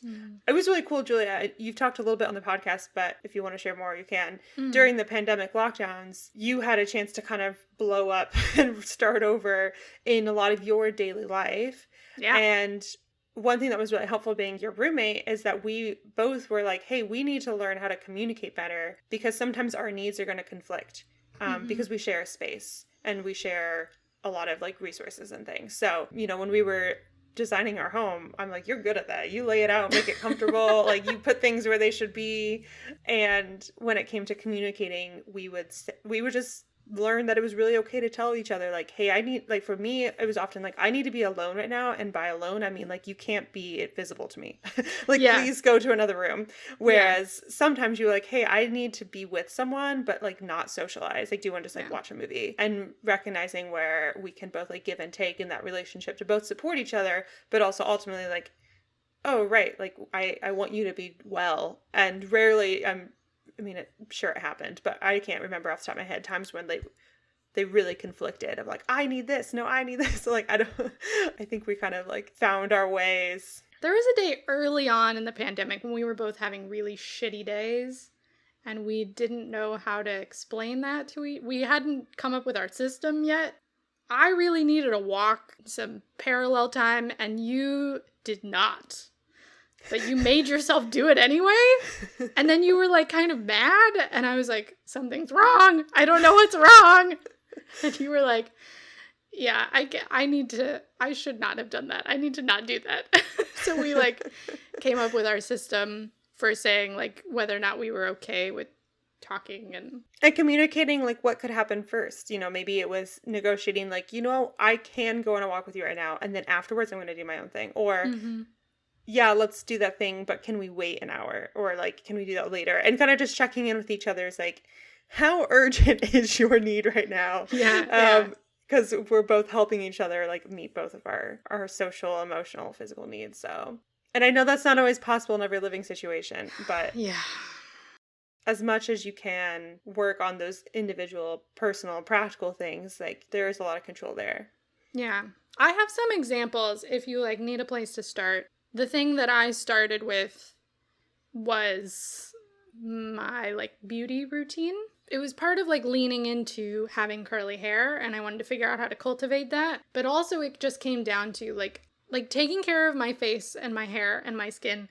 it was really cool, Julia. You've talked a little bit on the podcast, but if you want to share more, you can. During the pandemic lockdowns, you had a chance to kind of blow up and start over in a lot of your daily life. Yeah. And one thing that was really helpful being your roommate is that we both were like, hey, we need to learn how to communicate better, because sometimes our needs are going to conflict, because we share a space and we share a lot of like resources and things. So, when we were designing our home, I'm like, you're good at that. You lay it out, make it comfortable. Like, you put things where they should be. And when it came to communicating, we would just learned that it was really okay to tell each other, like, hey, I need, like, for me, it was often like, I need to be alone right now. And by alone, I mean, like, you can't be visible to me. Like, Yeah. please go to another room. Whereas sometimes you're like, hey, I need to be with someone, but like not socialize. Like, do you want to just like watch a movie? And recognizing where we can both like give and take in that relationship to both support each other, but also ultimately like, oh, right, like, I want you to be well. And rarely, I mean, sure it happened, but I can't remember off the top of my head times when they really conflicted of like, I need this, no, I need this. So like, I think we kind of like found our ways. There was a day early on in the pandemic when we were both having really shitty days, and we didn't know how to explain that to we hadn't come up with our system yet. I really needed a walk, some parallel time, and you did not. But you made yourself do it anyway. And then you were like kind of mad. And I was like, something's wrong. I don't know what's wrong. And you were like, yeah, I should not have done that. I need to not do that. So we like came up with our system for saying like whether or not we were okay with talking and communicating like what could happen first. You know, maybe it was negotiating like, you know, I can go on a walk with you right now. And then afterwards I'm going to do my own thing. Or yeah, let's do that thing, but can we wait an hour? Or like, can we do that later? And kind of just checking in with each other is like, how urgent is your need right now? Yeah. Because we're both helping each other like meet both of our social, emotional, physical needs. So, and I know that's not always possible in every living situation, but yeah, as much as you can work on those individual, personal, practical things, like there is a lot of control there. Yeah. I have some examples if you like need a place to start. The thing that I started with was my like beauty routine. It was part of like leaning into having curly hair, and I wanted to figure out how to cultivate that. But also it just came down to like taking care of my face and my hair and my skin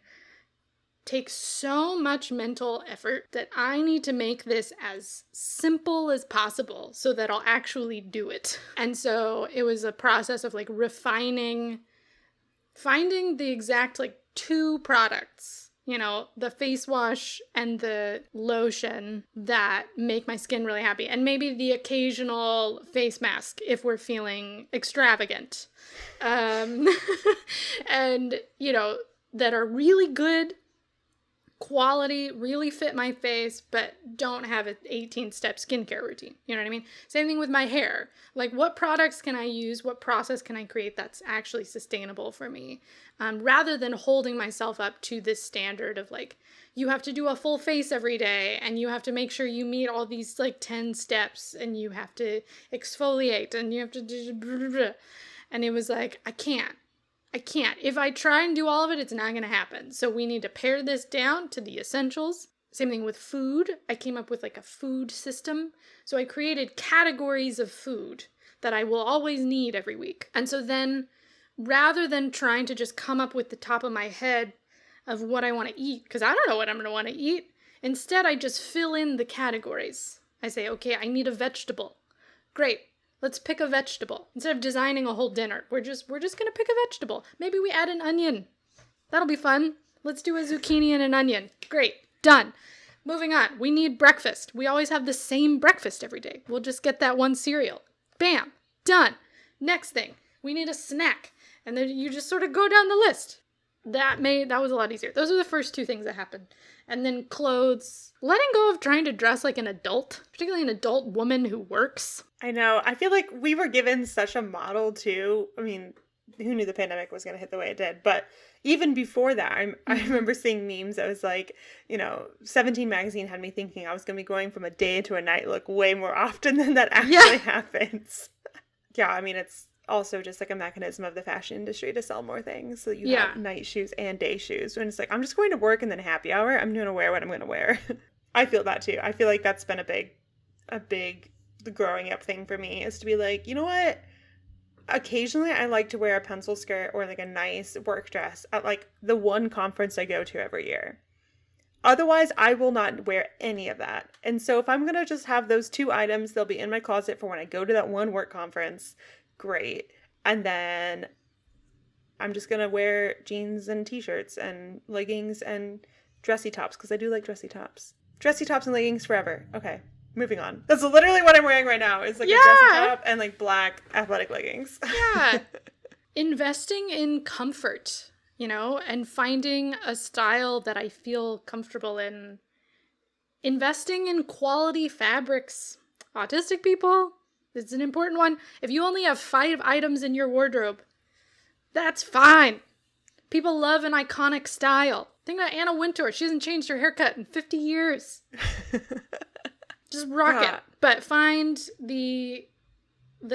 takes so much mental effort that I need to make this as simple as possible so that I'll actually do it. And so it was a process of like refining, finding the exact like 2 products, you know, the face wash and the lotion that make my skin really happy. And maybe the occasional face mask if we're feeling extravagant. And, you know, that are really good quality, really fit my face, but don't have an 18-step skincare routine. You know what I mean? Same thing with my hair. Like, what products can I use? What process can I create that's actually sustainable for me? Rather than holding myself up to this standard of like, you have to do a full face every day, and you have to make sure you meet all these like 10 steps, and you have to exfoliate, and you have to do blah, blah, blah. And it was like, I can't. If I try and do all of it, it's not going to happen. So we need to pare this down to the essentials. Same thing with food. I came up with like a food system. So I created categories of food that I will always need every week. And so then rather than trying to just come up with the top of my head of what I want to eat, because I don't know what I'm going to want to eat, instead I just fill in the categories. I say, okay, I need a vegetable. Great. Let's pick a vegetable. Instead of designing a whole dinner, we're just going to pick a vegetable. Maybe we add an onion. That'll be fun. Let's do a zucchini and an onion. Great. Done. Moving on. We need breakfast. We always have the same breakfast every day. We'll just get that one cereal. Bam. Done. Next thing. We need a snack. And then you just sort of go down the list. That was a lot easier. Those are the first 2 things that happened. And then clothes. Letting go of trying to dress like an adult, particularly an adult woman who works. I know. I feel like we were given such a model too. I mean, who knew the pandemic was going to hit the way it did? But even before that, I remember seeing memes that was like, you know, 17 magazine had me thinking I was going to be going from a day to a night look way more often than that actually happens. Yeah, I mean, it's also just like a mechanism of the fashion industry to sell more things. So you have night shoes and day shoes. And it's like, I'm just going to work and then happy hour, I'm going to wear what I'm going to wear. I feel that too. I feel like that's been a big growing up thing for me, is to be like, you know what? Occasionally I like to wear a pencil skirt or like a nice work dress at like the one conference I go to every year. Otherwise, I will not wear any of that. And so if I'm going to just have those 2 items, they'll be in my closet for when I go to that one work conference. Great. And then I'm just going to wear jeans and t-shirts and leggings and dressy tops, because I do like dressy tops. Dressy tops and leggings forever. Okay. Moving on. That's literally what I'm wearing right now. It's like a dressy top and like black athletic leggings. Yeah. Investing in comfort, you know, and finding a style that I feel comfortable in. Investing in quality fabrics. Autistic people, it's an important one. If you only have 5 items in your wardrobe, that's fine. People love an iconic style. Think about Anna Wintour. She hasn't changed her haircut in 50 years. Just rock it. But find the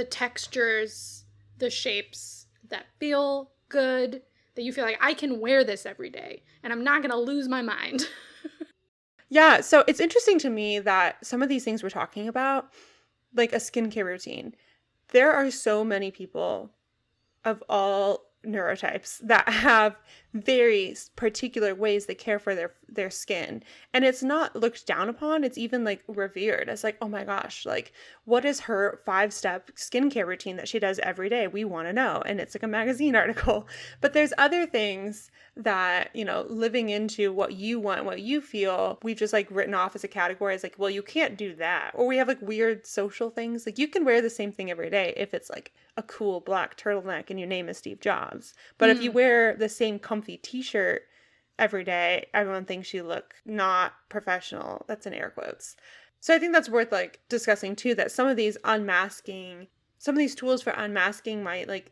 textures, the shapes that feel good, that you feel like I can wear this every day and I'm not going to lose my mind. Yeah, so it's interesting to me that some of these things we're talking about, like a skincare routine, there are so many people of all neurotypes that have very particular ways they care for their skin, and it's not looked down upon. It's even like revered as like, oh my gosh, like what is her 5-step skincare routine that she does every day? We want to know. And it's like a magazine article. But there's other things that, you know, living into what you want, what you feel, we've just like written off as a category as like, well, you can't do that. Or we have like weird social things. Like you can wear the same thing every day if it's like a cool black turtleneck and your name is Steve Jobs. But if you wear the same comfy t-shirt every day, everyone thinks you look not professional. That's in air quotes. So I think that's worth like discussing too, that some of these tools for unmasking might like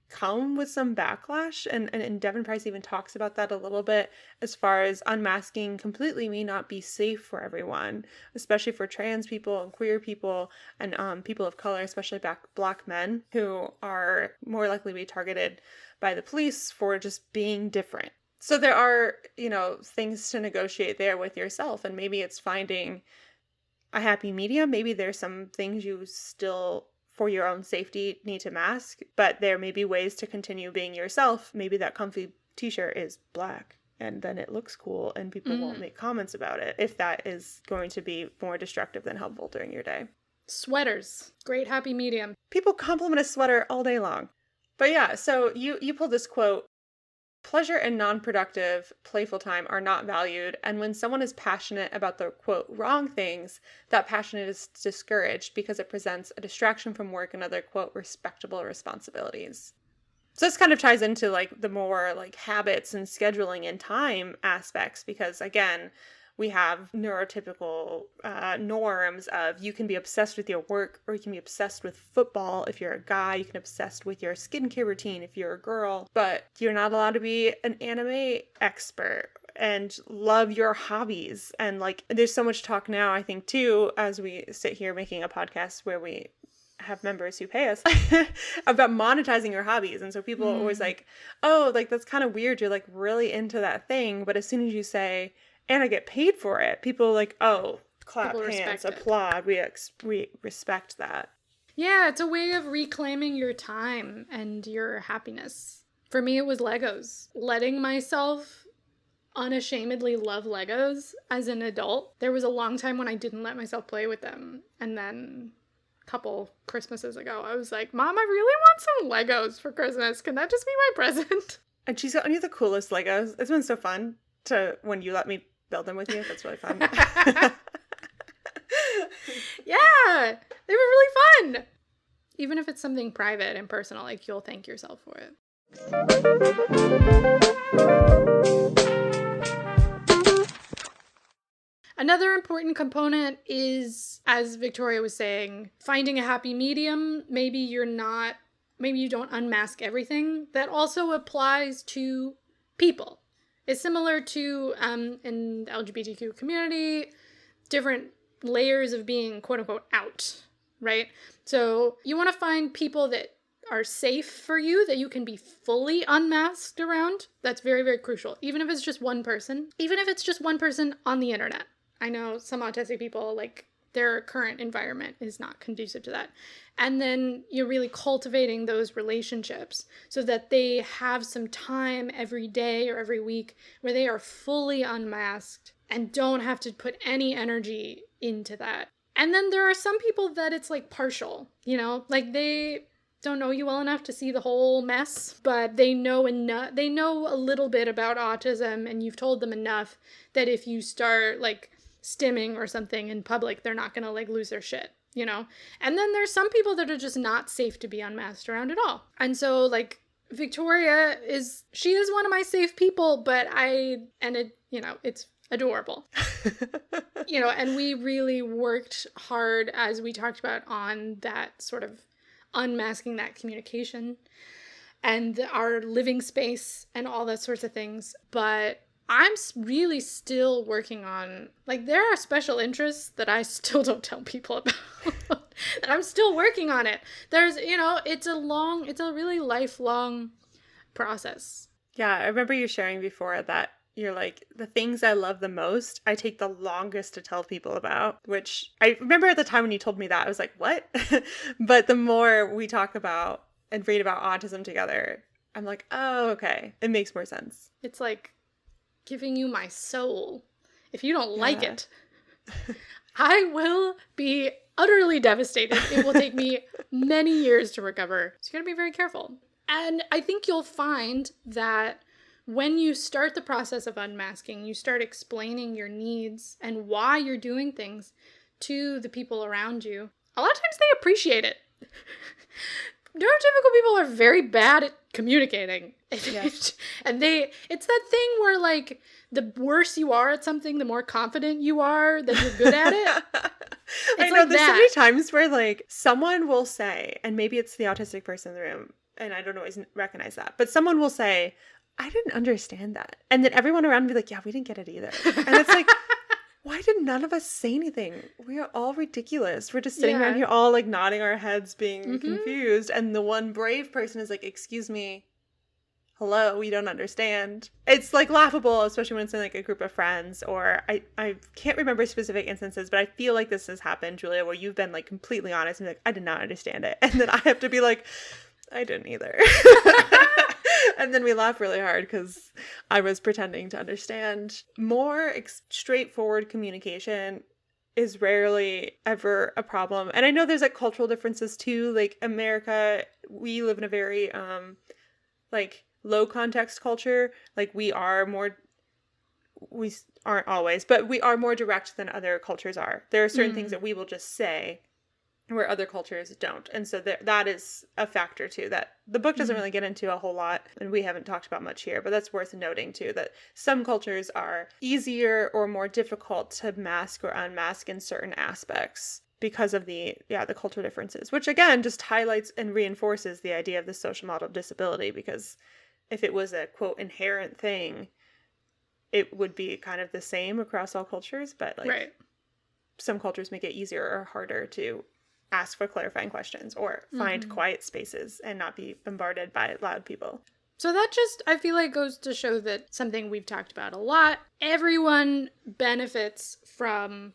come with some backlash, and Devon Price even talks about that a little bit, as far as unmasking completely may not be safe for everyone, especially for trans people and queer people and people of color, especially black men, who are more likely to be targeted by the police for just being different. So there are, you know, things to negotiate there with yourself, and maybe it's finding a happy medium. Maybe there's some things you still, for your own safety, need to mask, but there may be ways to continue being yourself. Maybe that comfy t-shirt is black and then it looks cool and people won't make comments about it, if that is going to be more destructive than helpful during your day. Sweaters, great happy medium. People compliment a sweater all day long. But yeah, so you pulled this quote: pleasure and non-productive, playful time are not valued, and when someone is passionate about the, quote, wrong things, that passion is discouraged because it presents a distraction from work and other, quote, respectable responsibilities. So this kind of ties into, like, the more, like, habits and scheduling and time aspects, because, again, we have neurotypical norms of you can be obsessed with your work, or you can be obsessed with football if you're a guy. You can be obsessed with your skincare routine if you're a girl. But you're not allowed to be an anime expert and love your hobbies. And like, there's so much talk now, I think, too, as we sit here making a podcast where we have members who pay us about monetizing your hobbies. And so people are always like, oh, like that's kind of weird. You're like really into that thing. But as soon as you say, and I get paid for it, people are like, oh, clap hands, applaud. We respect that. Yeah, it's a way of reclaiming your time and your happiness. For me, it was Legos. Letting myself unashamedly love Legos as an adult. There was a long time when I didn't let myself play with them. And then a couple Christmases ago, I was like, Mom, I really want some Legos for Christmas. Can that just be my present? And she's gotten you the coolest Legos. It's been so fun when you let me build them with you. That's really fun. Yeah, they were really fun. Even if it's something private and personal, like you'll thank yourself for it. Another important component is, as Victoria was saying, finding a happy medium. Maybe you don't unmask everything. That also applies to people. It's similar to, in the LGBTQ community, different layers of being quote-unquote out, right? So you want to find people that are safe for you, that you can be fully unmasked around. That's very, very crucial. Even if it's just one person. Even if it's just one person on the internet. I know some autistic people, like, their current environment is not conducive to that. And then you're really cultivating those relationships so that they have some time every day or every week where they are fully unmasked and don't have to put any energy into that. And then there are some people that it's like partial, you know, like they don't know you well enough to see the whole mess, but they know enough, they know a little bit about autism, and you've told them enough that if you start like stimming or something in public, they're not going to like lose their shit, you know? And then there's some people that are just not safe to be unmasked around at all. And so like Victoria she is one of my safe people, but it's adorable. And we really worked hard, as we talked about, on that sort of unmasking that communication and our living space and all that sorts of things. But I'm really still working on, like, there are special interests that I still don't tell people about. And I'm still working on it. There's, it's a really lifelong process. Yeah, I remember you sharing before that you're like, the things I love the most, I take the longest to tell people about, which I remember at the time when you told me that, I was like, what? But the more we talk about and read about autism together, I'm like, oh, okay. It makes more sense. It's like giving you my soul. If you don't like it, I will be utterly devastated. It will take me many years to recover. So you gotta be very careful. And I think you'll find that when you start the process of unmasking, you start explaining your needs and why you're doing things to the people around you. A lot of times they appreciate it. Neurotypical people are very bad at communicating. Yes. And it's that thing where, like, the worse you are at something, the more confident you are that you're good at it. I know, there's so many times where, like, someone will say, and maybe it's the autistic person in the room, and I don't always recognize that, but someone will say, I didn't understand that. And then everyone around me be like, yeah, we didn't get it either. And it's like, why did none of us say anything? We are all ridiculous. We're just sitting around here all like nodding our heads being confused. And the one brave person is like, excuse me, hello, we don't understand. It's like laughable, especially when it's in like a group of friends, or I can't remember specific instances, but I feel like this has happened, Julia, where you've been like completely honest and like, I did not understand it. And then I have to be like, I didn't either. And then we laugh really hard because I was pretending to understand. More straightforward communication is rarely ever a problem. And I know there's like cultural differences too. Like America, we live in a very like low context culture. Like we aren't always, but we are more direct than other cultures are. There are certain things that we will just say where other cultures don't. And so that is a factor too that the book doesn't really get into a whole lot, and we haven't talked about much here, but that's worth noting too, that some cultures are easier or more difficult to mask or unmask in certain aspects because of the cultural differences, which again just highlights and reinforces the idea of the social model of disability, because if it was a quote inherent thing, it would be kind of the same across all cultures, but like some cultures make it easier or harder to ask for clarifying questions or find quiet spaces and not be bombarded by loud people. So that just, I feel like, goes to show that something we've talked about a lot. Everyone benefits from,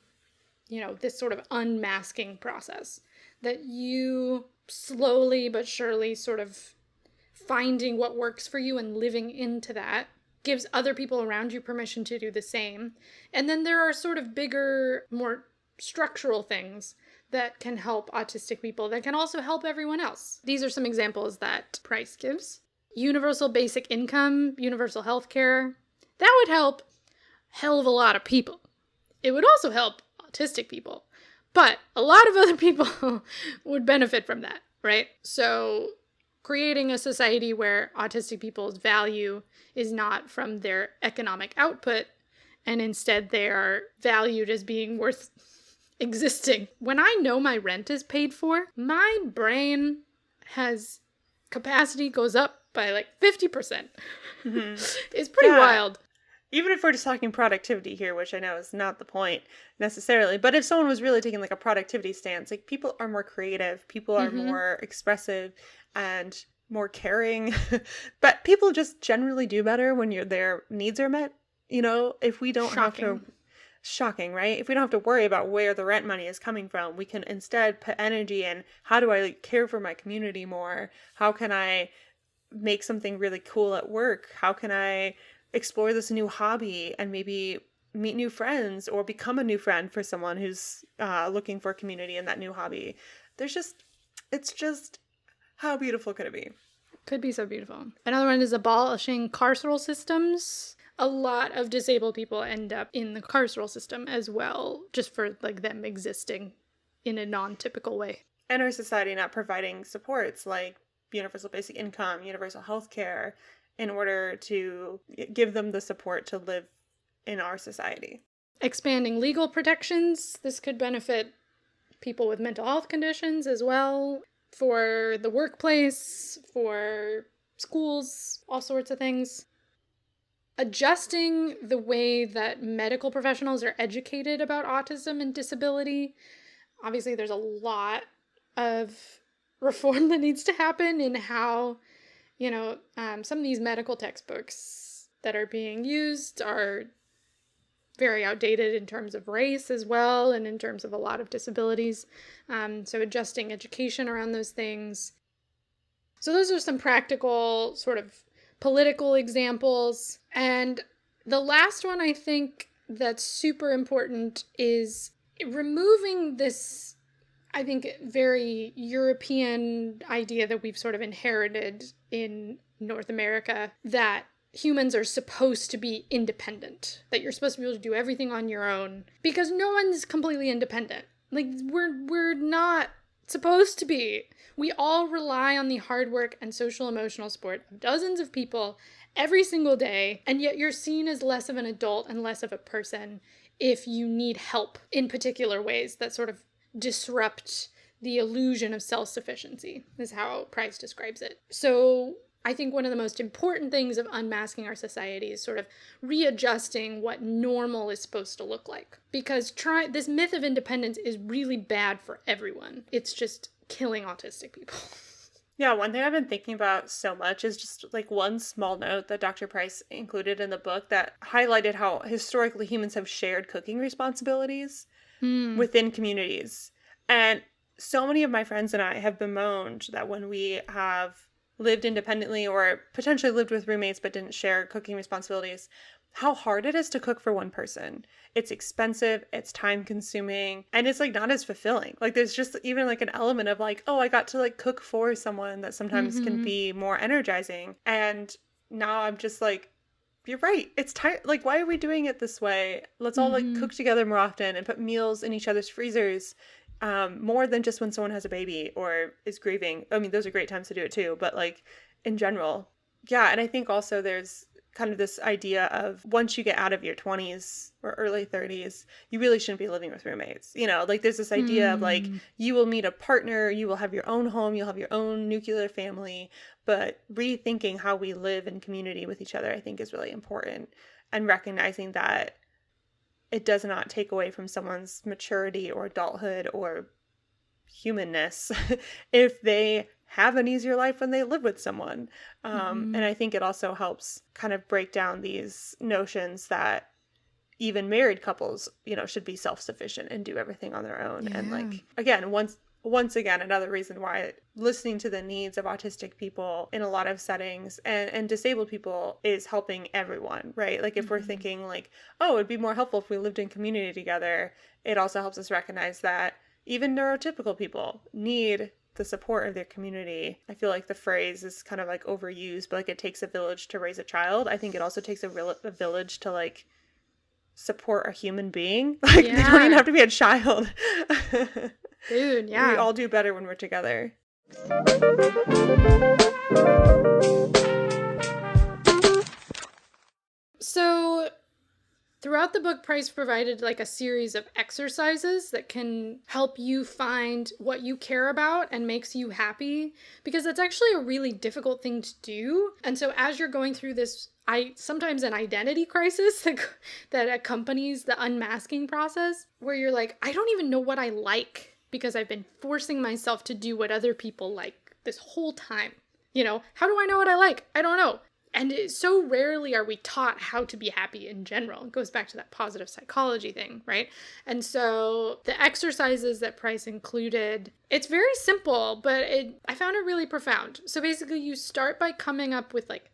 this sort of unmasking process. That you slowly but surely sort of finding what works for you and living into that gives other people around you permission to do the same. And then there are sort of bigger, more structural things that can help autistic people that can also help everyone else. These are some examples that Price gives. Universal basic income, universal health care. That would help a hell of a lot of people. It would also help autistic people. But a lot of other people would benefit from that, right? So creating a society where autistic people's value is not from their economic output, and instead they are valued as being worth existing. When I know my rent is paid for, my brain has capacity goes up by like 50%. It's pretty wild. Even if we're just talking productivity here, which I know is not the point necessarily, but if someone was really taking like a productivity stance, like people are more creative, people are more expressive and more caring, but people just generally do better when their needs are met. If we don't have to... Shocking, right? If we don't have to worry about where the rent money is coming from, we can instead put energy in, how do I care for my community more? How can I make something really cool at work? How can I explore this new hobby and maybe meet new friends or become a new friend for someone who's looking for a community in that new hobby? It's just, how beautiful could it be? Could be so beautiful. Another one is abolishing carceral systems. a lot of disabled people end up in the carceral system as well, just for like them existing in a non-typical way. And our society not providing supports like universal basic income, universal health care, in order to give them the support to live in our society. Expanding legal protections. This could benefit people with mental health conditions as well, for the workplace, for schools, all sorts of things. Adjusting the way that medical professionals are educated about autism and disability. Obviously, there's a lot of reform that needs to happen in how, some of these medical textbooks that are being used are very outdated in terms of race as well, and in terms of a lot of disabilities. So adjusting education around those things. So those are some practical sort of political examples. And the last one I think that's super important is removing this, I think, very European idea that we've sort of inherited in North America, that humans are supposed to be independent, that you're supposed to be able to do everything on your own, because no one's completely independent. Like, we're not supposed to be. We all rely on the hard work and social emotional support of dozens of people every single day, and yet you're seen as less of an adult and less of a person if you need help in particular ways that sort of disrupt the illusion of self-sufficiency, is how Price describes it. So I think one of the most important things of unmasking our society is sort of readjusting what normal is supposed to look like. Because this myth of independence is really bad for everyone. It's just killing autistic people. Yeah, one thing I've been thinking about so much is just like one small note that Dr. Price included in the book that highlighted how historically humans have shared cooking responsibilities within communities. And so many of my friends and I have bemoaned that when we have lived independently or potentially lived with roommates but didn't share cooking responsibilities, how hard it is to cook for one person. It's expensive, it's time consuming, and it's like not as fulfilling. Like there's just even like an element of like, oh, I got to like cook for someone that sometimes can be more energizing. And now I'm just like, you're right. It's tired. Like, why are we doing it this way? Let's all like cook together more often and put meals in each other's freezers. More than just when someone has a baby or is grieving. I mean, those are great times to do it too, but like in general. Yeah. And I think also there's kind of this idea of once you get out of your 20s or early 30s, you really shouldn't be living with roommates. Like there's this idea of like, you will meet a partner, you will have your own home, you'll have your own nuclear family, but rethinking how we live in community with each other, I think is really important, and recognizing that it does not take away from someone's maturity or adulthood or humanness if they have an easier life when they live with someone. And I think it also helps kind of break down these notions that even married couples, should be self-sufficient and do everything on their own. Yeah. And like, again, once again, another reason why listening to the needs of autistic people in a lot of settings and disabled people is helping everyone, right? Like if we're thinking like, oh, it'd be more helpful if we lived in community together, it also helps us recognize that even neurotypical people need the support of their community. I feel like the phrase is kind of like overused, but like it takes a village to raise a child. I think it also takes a village to like support a human being. Like they don't even have to be a child. Dude, yeah. We all do better when we're together. So throughout the book, Price provided like a series of exercises that can help you find what you care about and makes you happy, because it's actually a really difficult thing to do. And so as you're going through this, sometimes an identity crisis that accompanies the unmasking process, where you're like, I don't even know what I like because I've been forcing myself to do what other people like this whole time. How do I know what I like? I don't know. And so rarely are we taught how to be happy in general. It goes back to that positive psychology thing, right? And so the exercises that Price included, it's very simple, but I found it really profound. So basically you start by coming up with like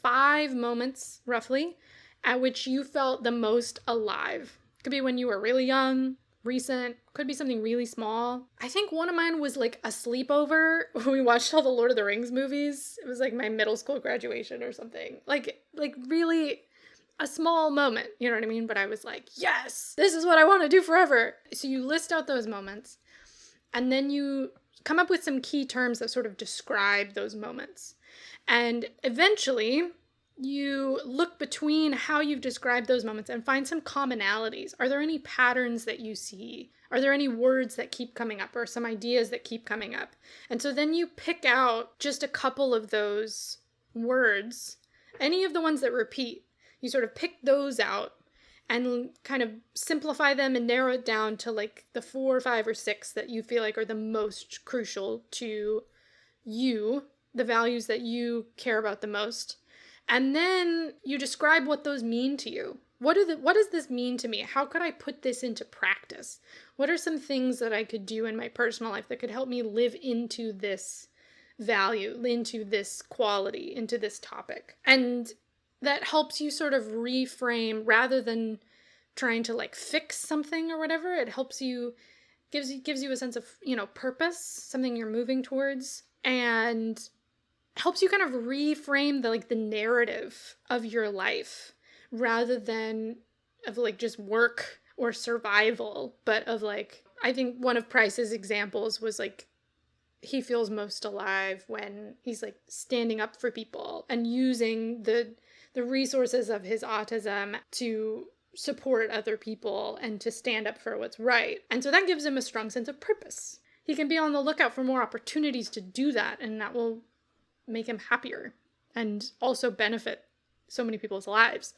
5 moments, roughly, at which you felt the most alive. Could be when you were really young, recent, could be something really small. I think one of mine was like a sleepover when we watched all the Lord of the Rings movies. It was like my middle school graduation or something. Like really a small moment, you know what I mean? But I was like, yes, this is what I want to do forever. So you list out those moments, and then you come up with some key terms that sort of describe those moments. And eventually, you look between how you've described those moments and find some commonalities. Are there any patterns that you see? Are there any words that keep coming up or some ideas that keep coming up? And so then you pick out just a couple of those words, any of the ones that repeat. You sort of pick those out and kind of simplify them and narrow it down to like the 4 or 5 or 6 that you feel like are the most crucial to you, the values that you care about the most. And then you describe what those mean to you. What does this mean to me? How could I put this into practice? What are some things that I could do in my personal life that could help me live into this value, into this quality, into this topic? And that helps you sort of reframe rather than trying to like fix something or whatever. It helps you, gives you a sense of, purpose, something you're moving towards, and helps you kind of reframe the narrative of your life rather than of like just work or survival, but of like, I think one of Price's examples was like, he feels most alive when he's like standing up for people and using the resources of his autism to support other people and to stand up for what's right. And so that gives him a strong sense of purpose. He can be on the lookout for more opportunities to do that, and that will make him happier and also benefit so many people's lives.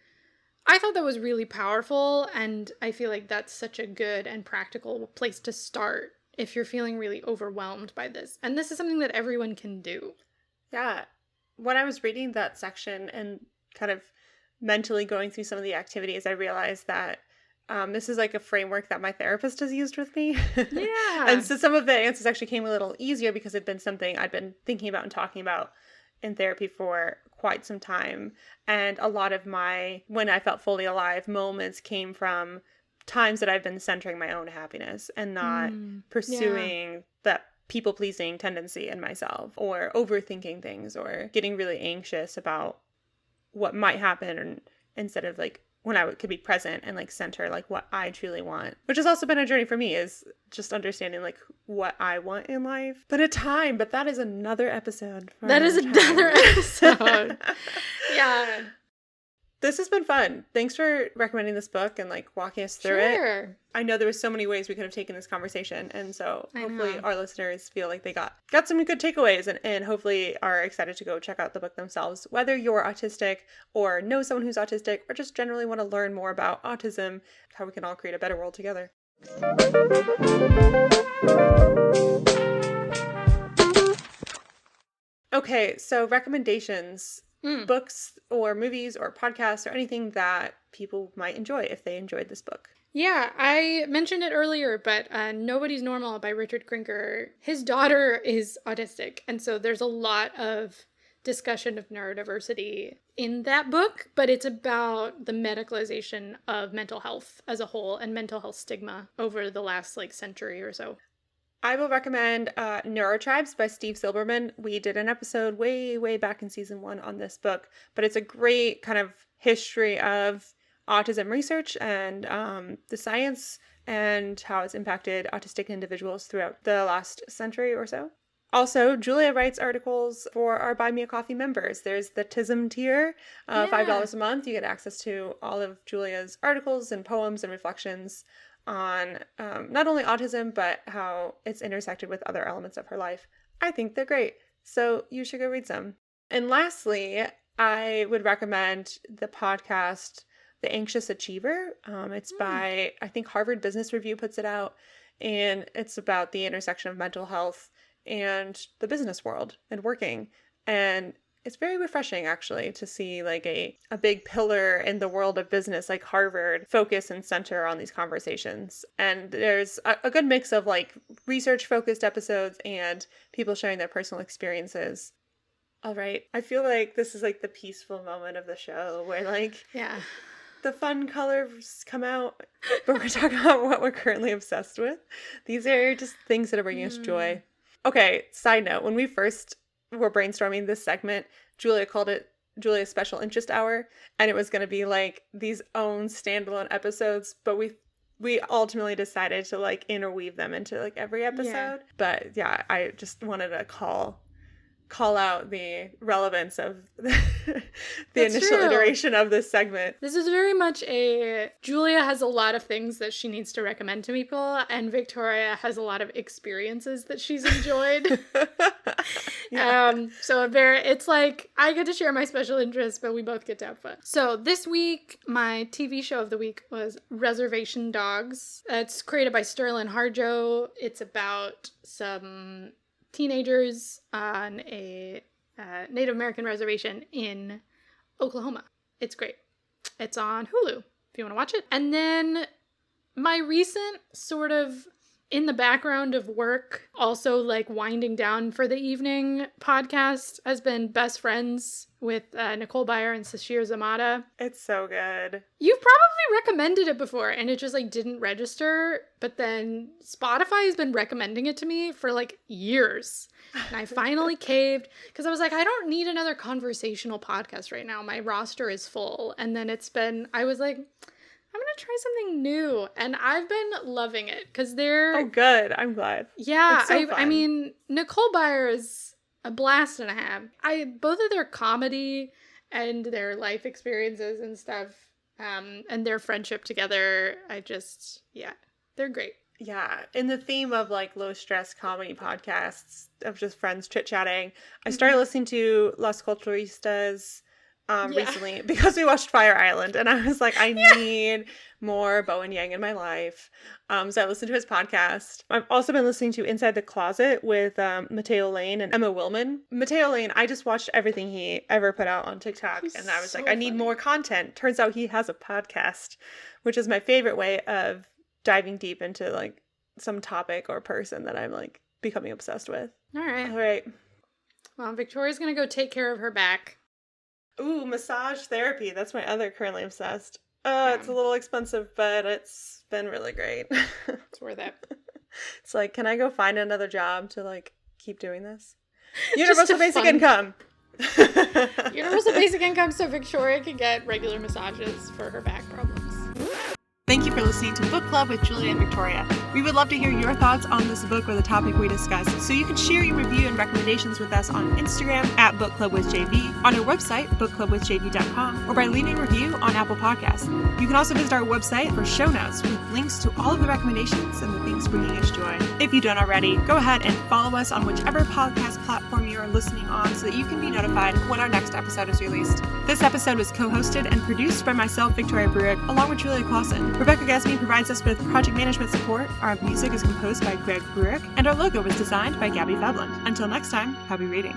I thought that was really powerful, and I feel like that's such a good and practical place to start if you're feeling really overwhelmed by this. And this is something that everyone can do. Yeah. When I was reading that section and kind of mentally going through some of the activities, I realized that this is like a framework that my therapist has used with me. Yeah. And so some of the answers actually came a little easier because it'd been something I'd been thinking about and talking about in therapy for quite some time. And a lot of my, when I felt fully alive moments came from times that I've been centering my own happiness and not pursuing that people-pleasing tendency in myself, or overthinking things, or getting really anxious about what might happen, and instead of like when I could be present and like center like what I truly want, which has also been a journey for me, is just understanding like what I want in life. But that is another episode. That is another episode. Yeah. This has been fun. Thanks for recommending this book and like walking us through it. I know there was so many ways we could have taken this conversation, and so hopefully our listeners feel like they got some good takeaways, and hopefully are excited to go check out the book themselves, whether you're autistic or know someone who's autistic or just generally want to learn more about autism, how we can all create a better world together. Okay, so recommendations. Books or movies or podcasts or anything that people might enjoy if they enjoyed this book. Yeah, I mentioned it earlier, but Nobody's Normal by Richard Krinker. His daughter is autistic, and so there's a lot of discussion of neurodiversity in that book, but it's about the medicalization of mental health as a whole and mental health stigma over the last century or so. I will recommend Neurotribes by Steve Silberman. We did an episode way, way back in season 1 on this book, but it's a great kind of history of autism research and the science and how it's impacted autistic individuals throughout the last century or so. Also, Julia writes articles for our Buy Me a Coffee members. There's the TISM tier, $5 a month. You get access to all of Julia's articles and poems and reflections on not only autism, but how it's intersected with other elements of her life. I think they're great, so you should go read some. And lastly, I would recommend the podcast, The Anxious Achiever. It's by, I think Harvard Business Review puts it out, and it's about the intersection of mental health and the business world and working. And it's very refreshing, actually, to see a big pillar in the world of business like Harvard focus and center on these conversations. And there's a good mix of research-focused episodes and people sharing their personal experiences. All right. I feel like this is the peaceful moment of the show where the fun colors come out, but we're talking about what we're currently obsessed with. These are just things that are bringing us joy. Okay, side note, when we first were brainstorming this segment, Julia called it Julia's special interest hour, and it was going to be like these own standalone episodes, but we ultimately decided to like interweave them into like every episode. Yeah. But yeah, I just wanted to call out the relevance of the initial iteration of this segment. This is very much Julia has a lot of things that she needs to recommend to people, and Victoria has a lot of experiences that she's enjoyed. Yeah. So it's like I get to share my special interests, but we both get to have fun. So this week, my TV show of the week was Reservation Dogs. It's created by Sterling Harjo. It's about some teenagers on a Native American reservation in Oklahoma. It's great. It's on Hulu if you want to watch it. And then my recent sort of in the background of work, also like winding down for the evening podcast has been Best Friends with Nicole Byer and Sashir Zamata. It's so good. You've probably recommended it before and it just like didn't register, but then Spotify has been recommending it to me for like years. And I finally caved because I was like, I don't need another conversational podcast right now. My roster is full. And then I was like, I'm going to try something new. And I've been loving it because they're... Oh, good. I'm glad. Yeah. It's so fun. I mean, Nicole Byer is a blast and a half. Both of their comedy and their life experiences and stuff, and their friendship together, they're great. Yeah. In the theme of like low stress comedy podcasts of just friends chit-chatting, I started listening to Las Culturistas recently because we watched Fire Island, and I was like, I need more Bowen Yang in my life. So I listened to his podcast. I've also been listening to Inside the Closet with Mateo Lane and Emma Willman. Mateo Lane, I just watched everything he ever put out on TikTok, and I was like, I need more content. Turns out he has a podcast, which is my favorite way of diving deep into like some topic or person that I'm like becoming obsessed with. All right. Well, Victoria's gonna go take care of her back. Ooh, massage therapy. That's my other currently obsessed. It's a little expensive, but it's been really great. It's worth it. It's like, can I go find another job to like keep doing this? Universal basic income. Universal basic income so Victoria can get regular massages for her back problems. Thank you for listening to Book Club with Julia and Victoria. We would love to hear your thoughts on this book or the topic we discussed, so you can share your review and recommendations with us on Instagram at Book Club with JV, on our website, bookclubwithjv.com, or by leaving a review on Apple Podcasts. You can also visit our website for show notes with links to all of the recommendations and the things bringing us joy. If you don't already, go ahead and follow us on whichever podcast platform you are listening on so that you can be notified when our next episode is released. This episode was co-hosted and produced by myself, Victoria Bruick, along with Julia Clausen. Rebecca Gasme provides us with project management support. Our music is composed by Greg Bruick, and our logo was designed by Gabby Fadland. Until next time, happy reading.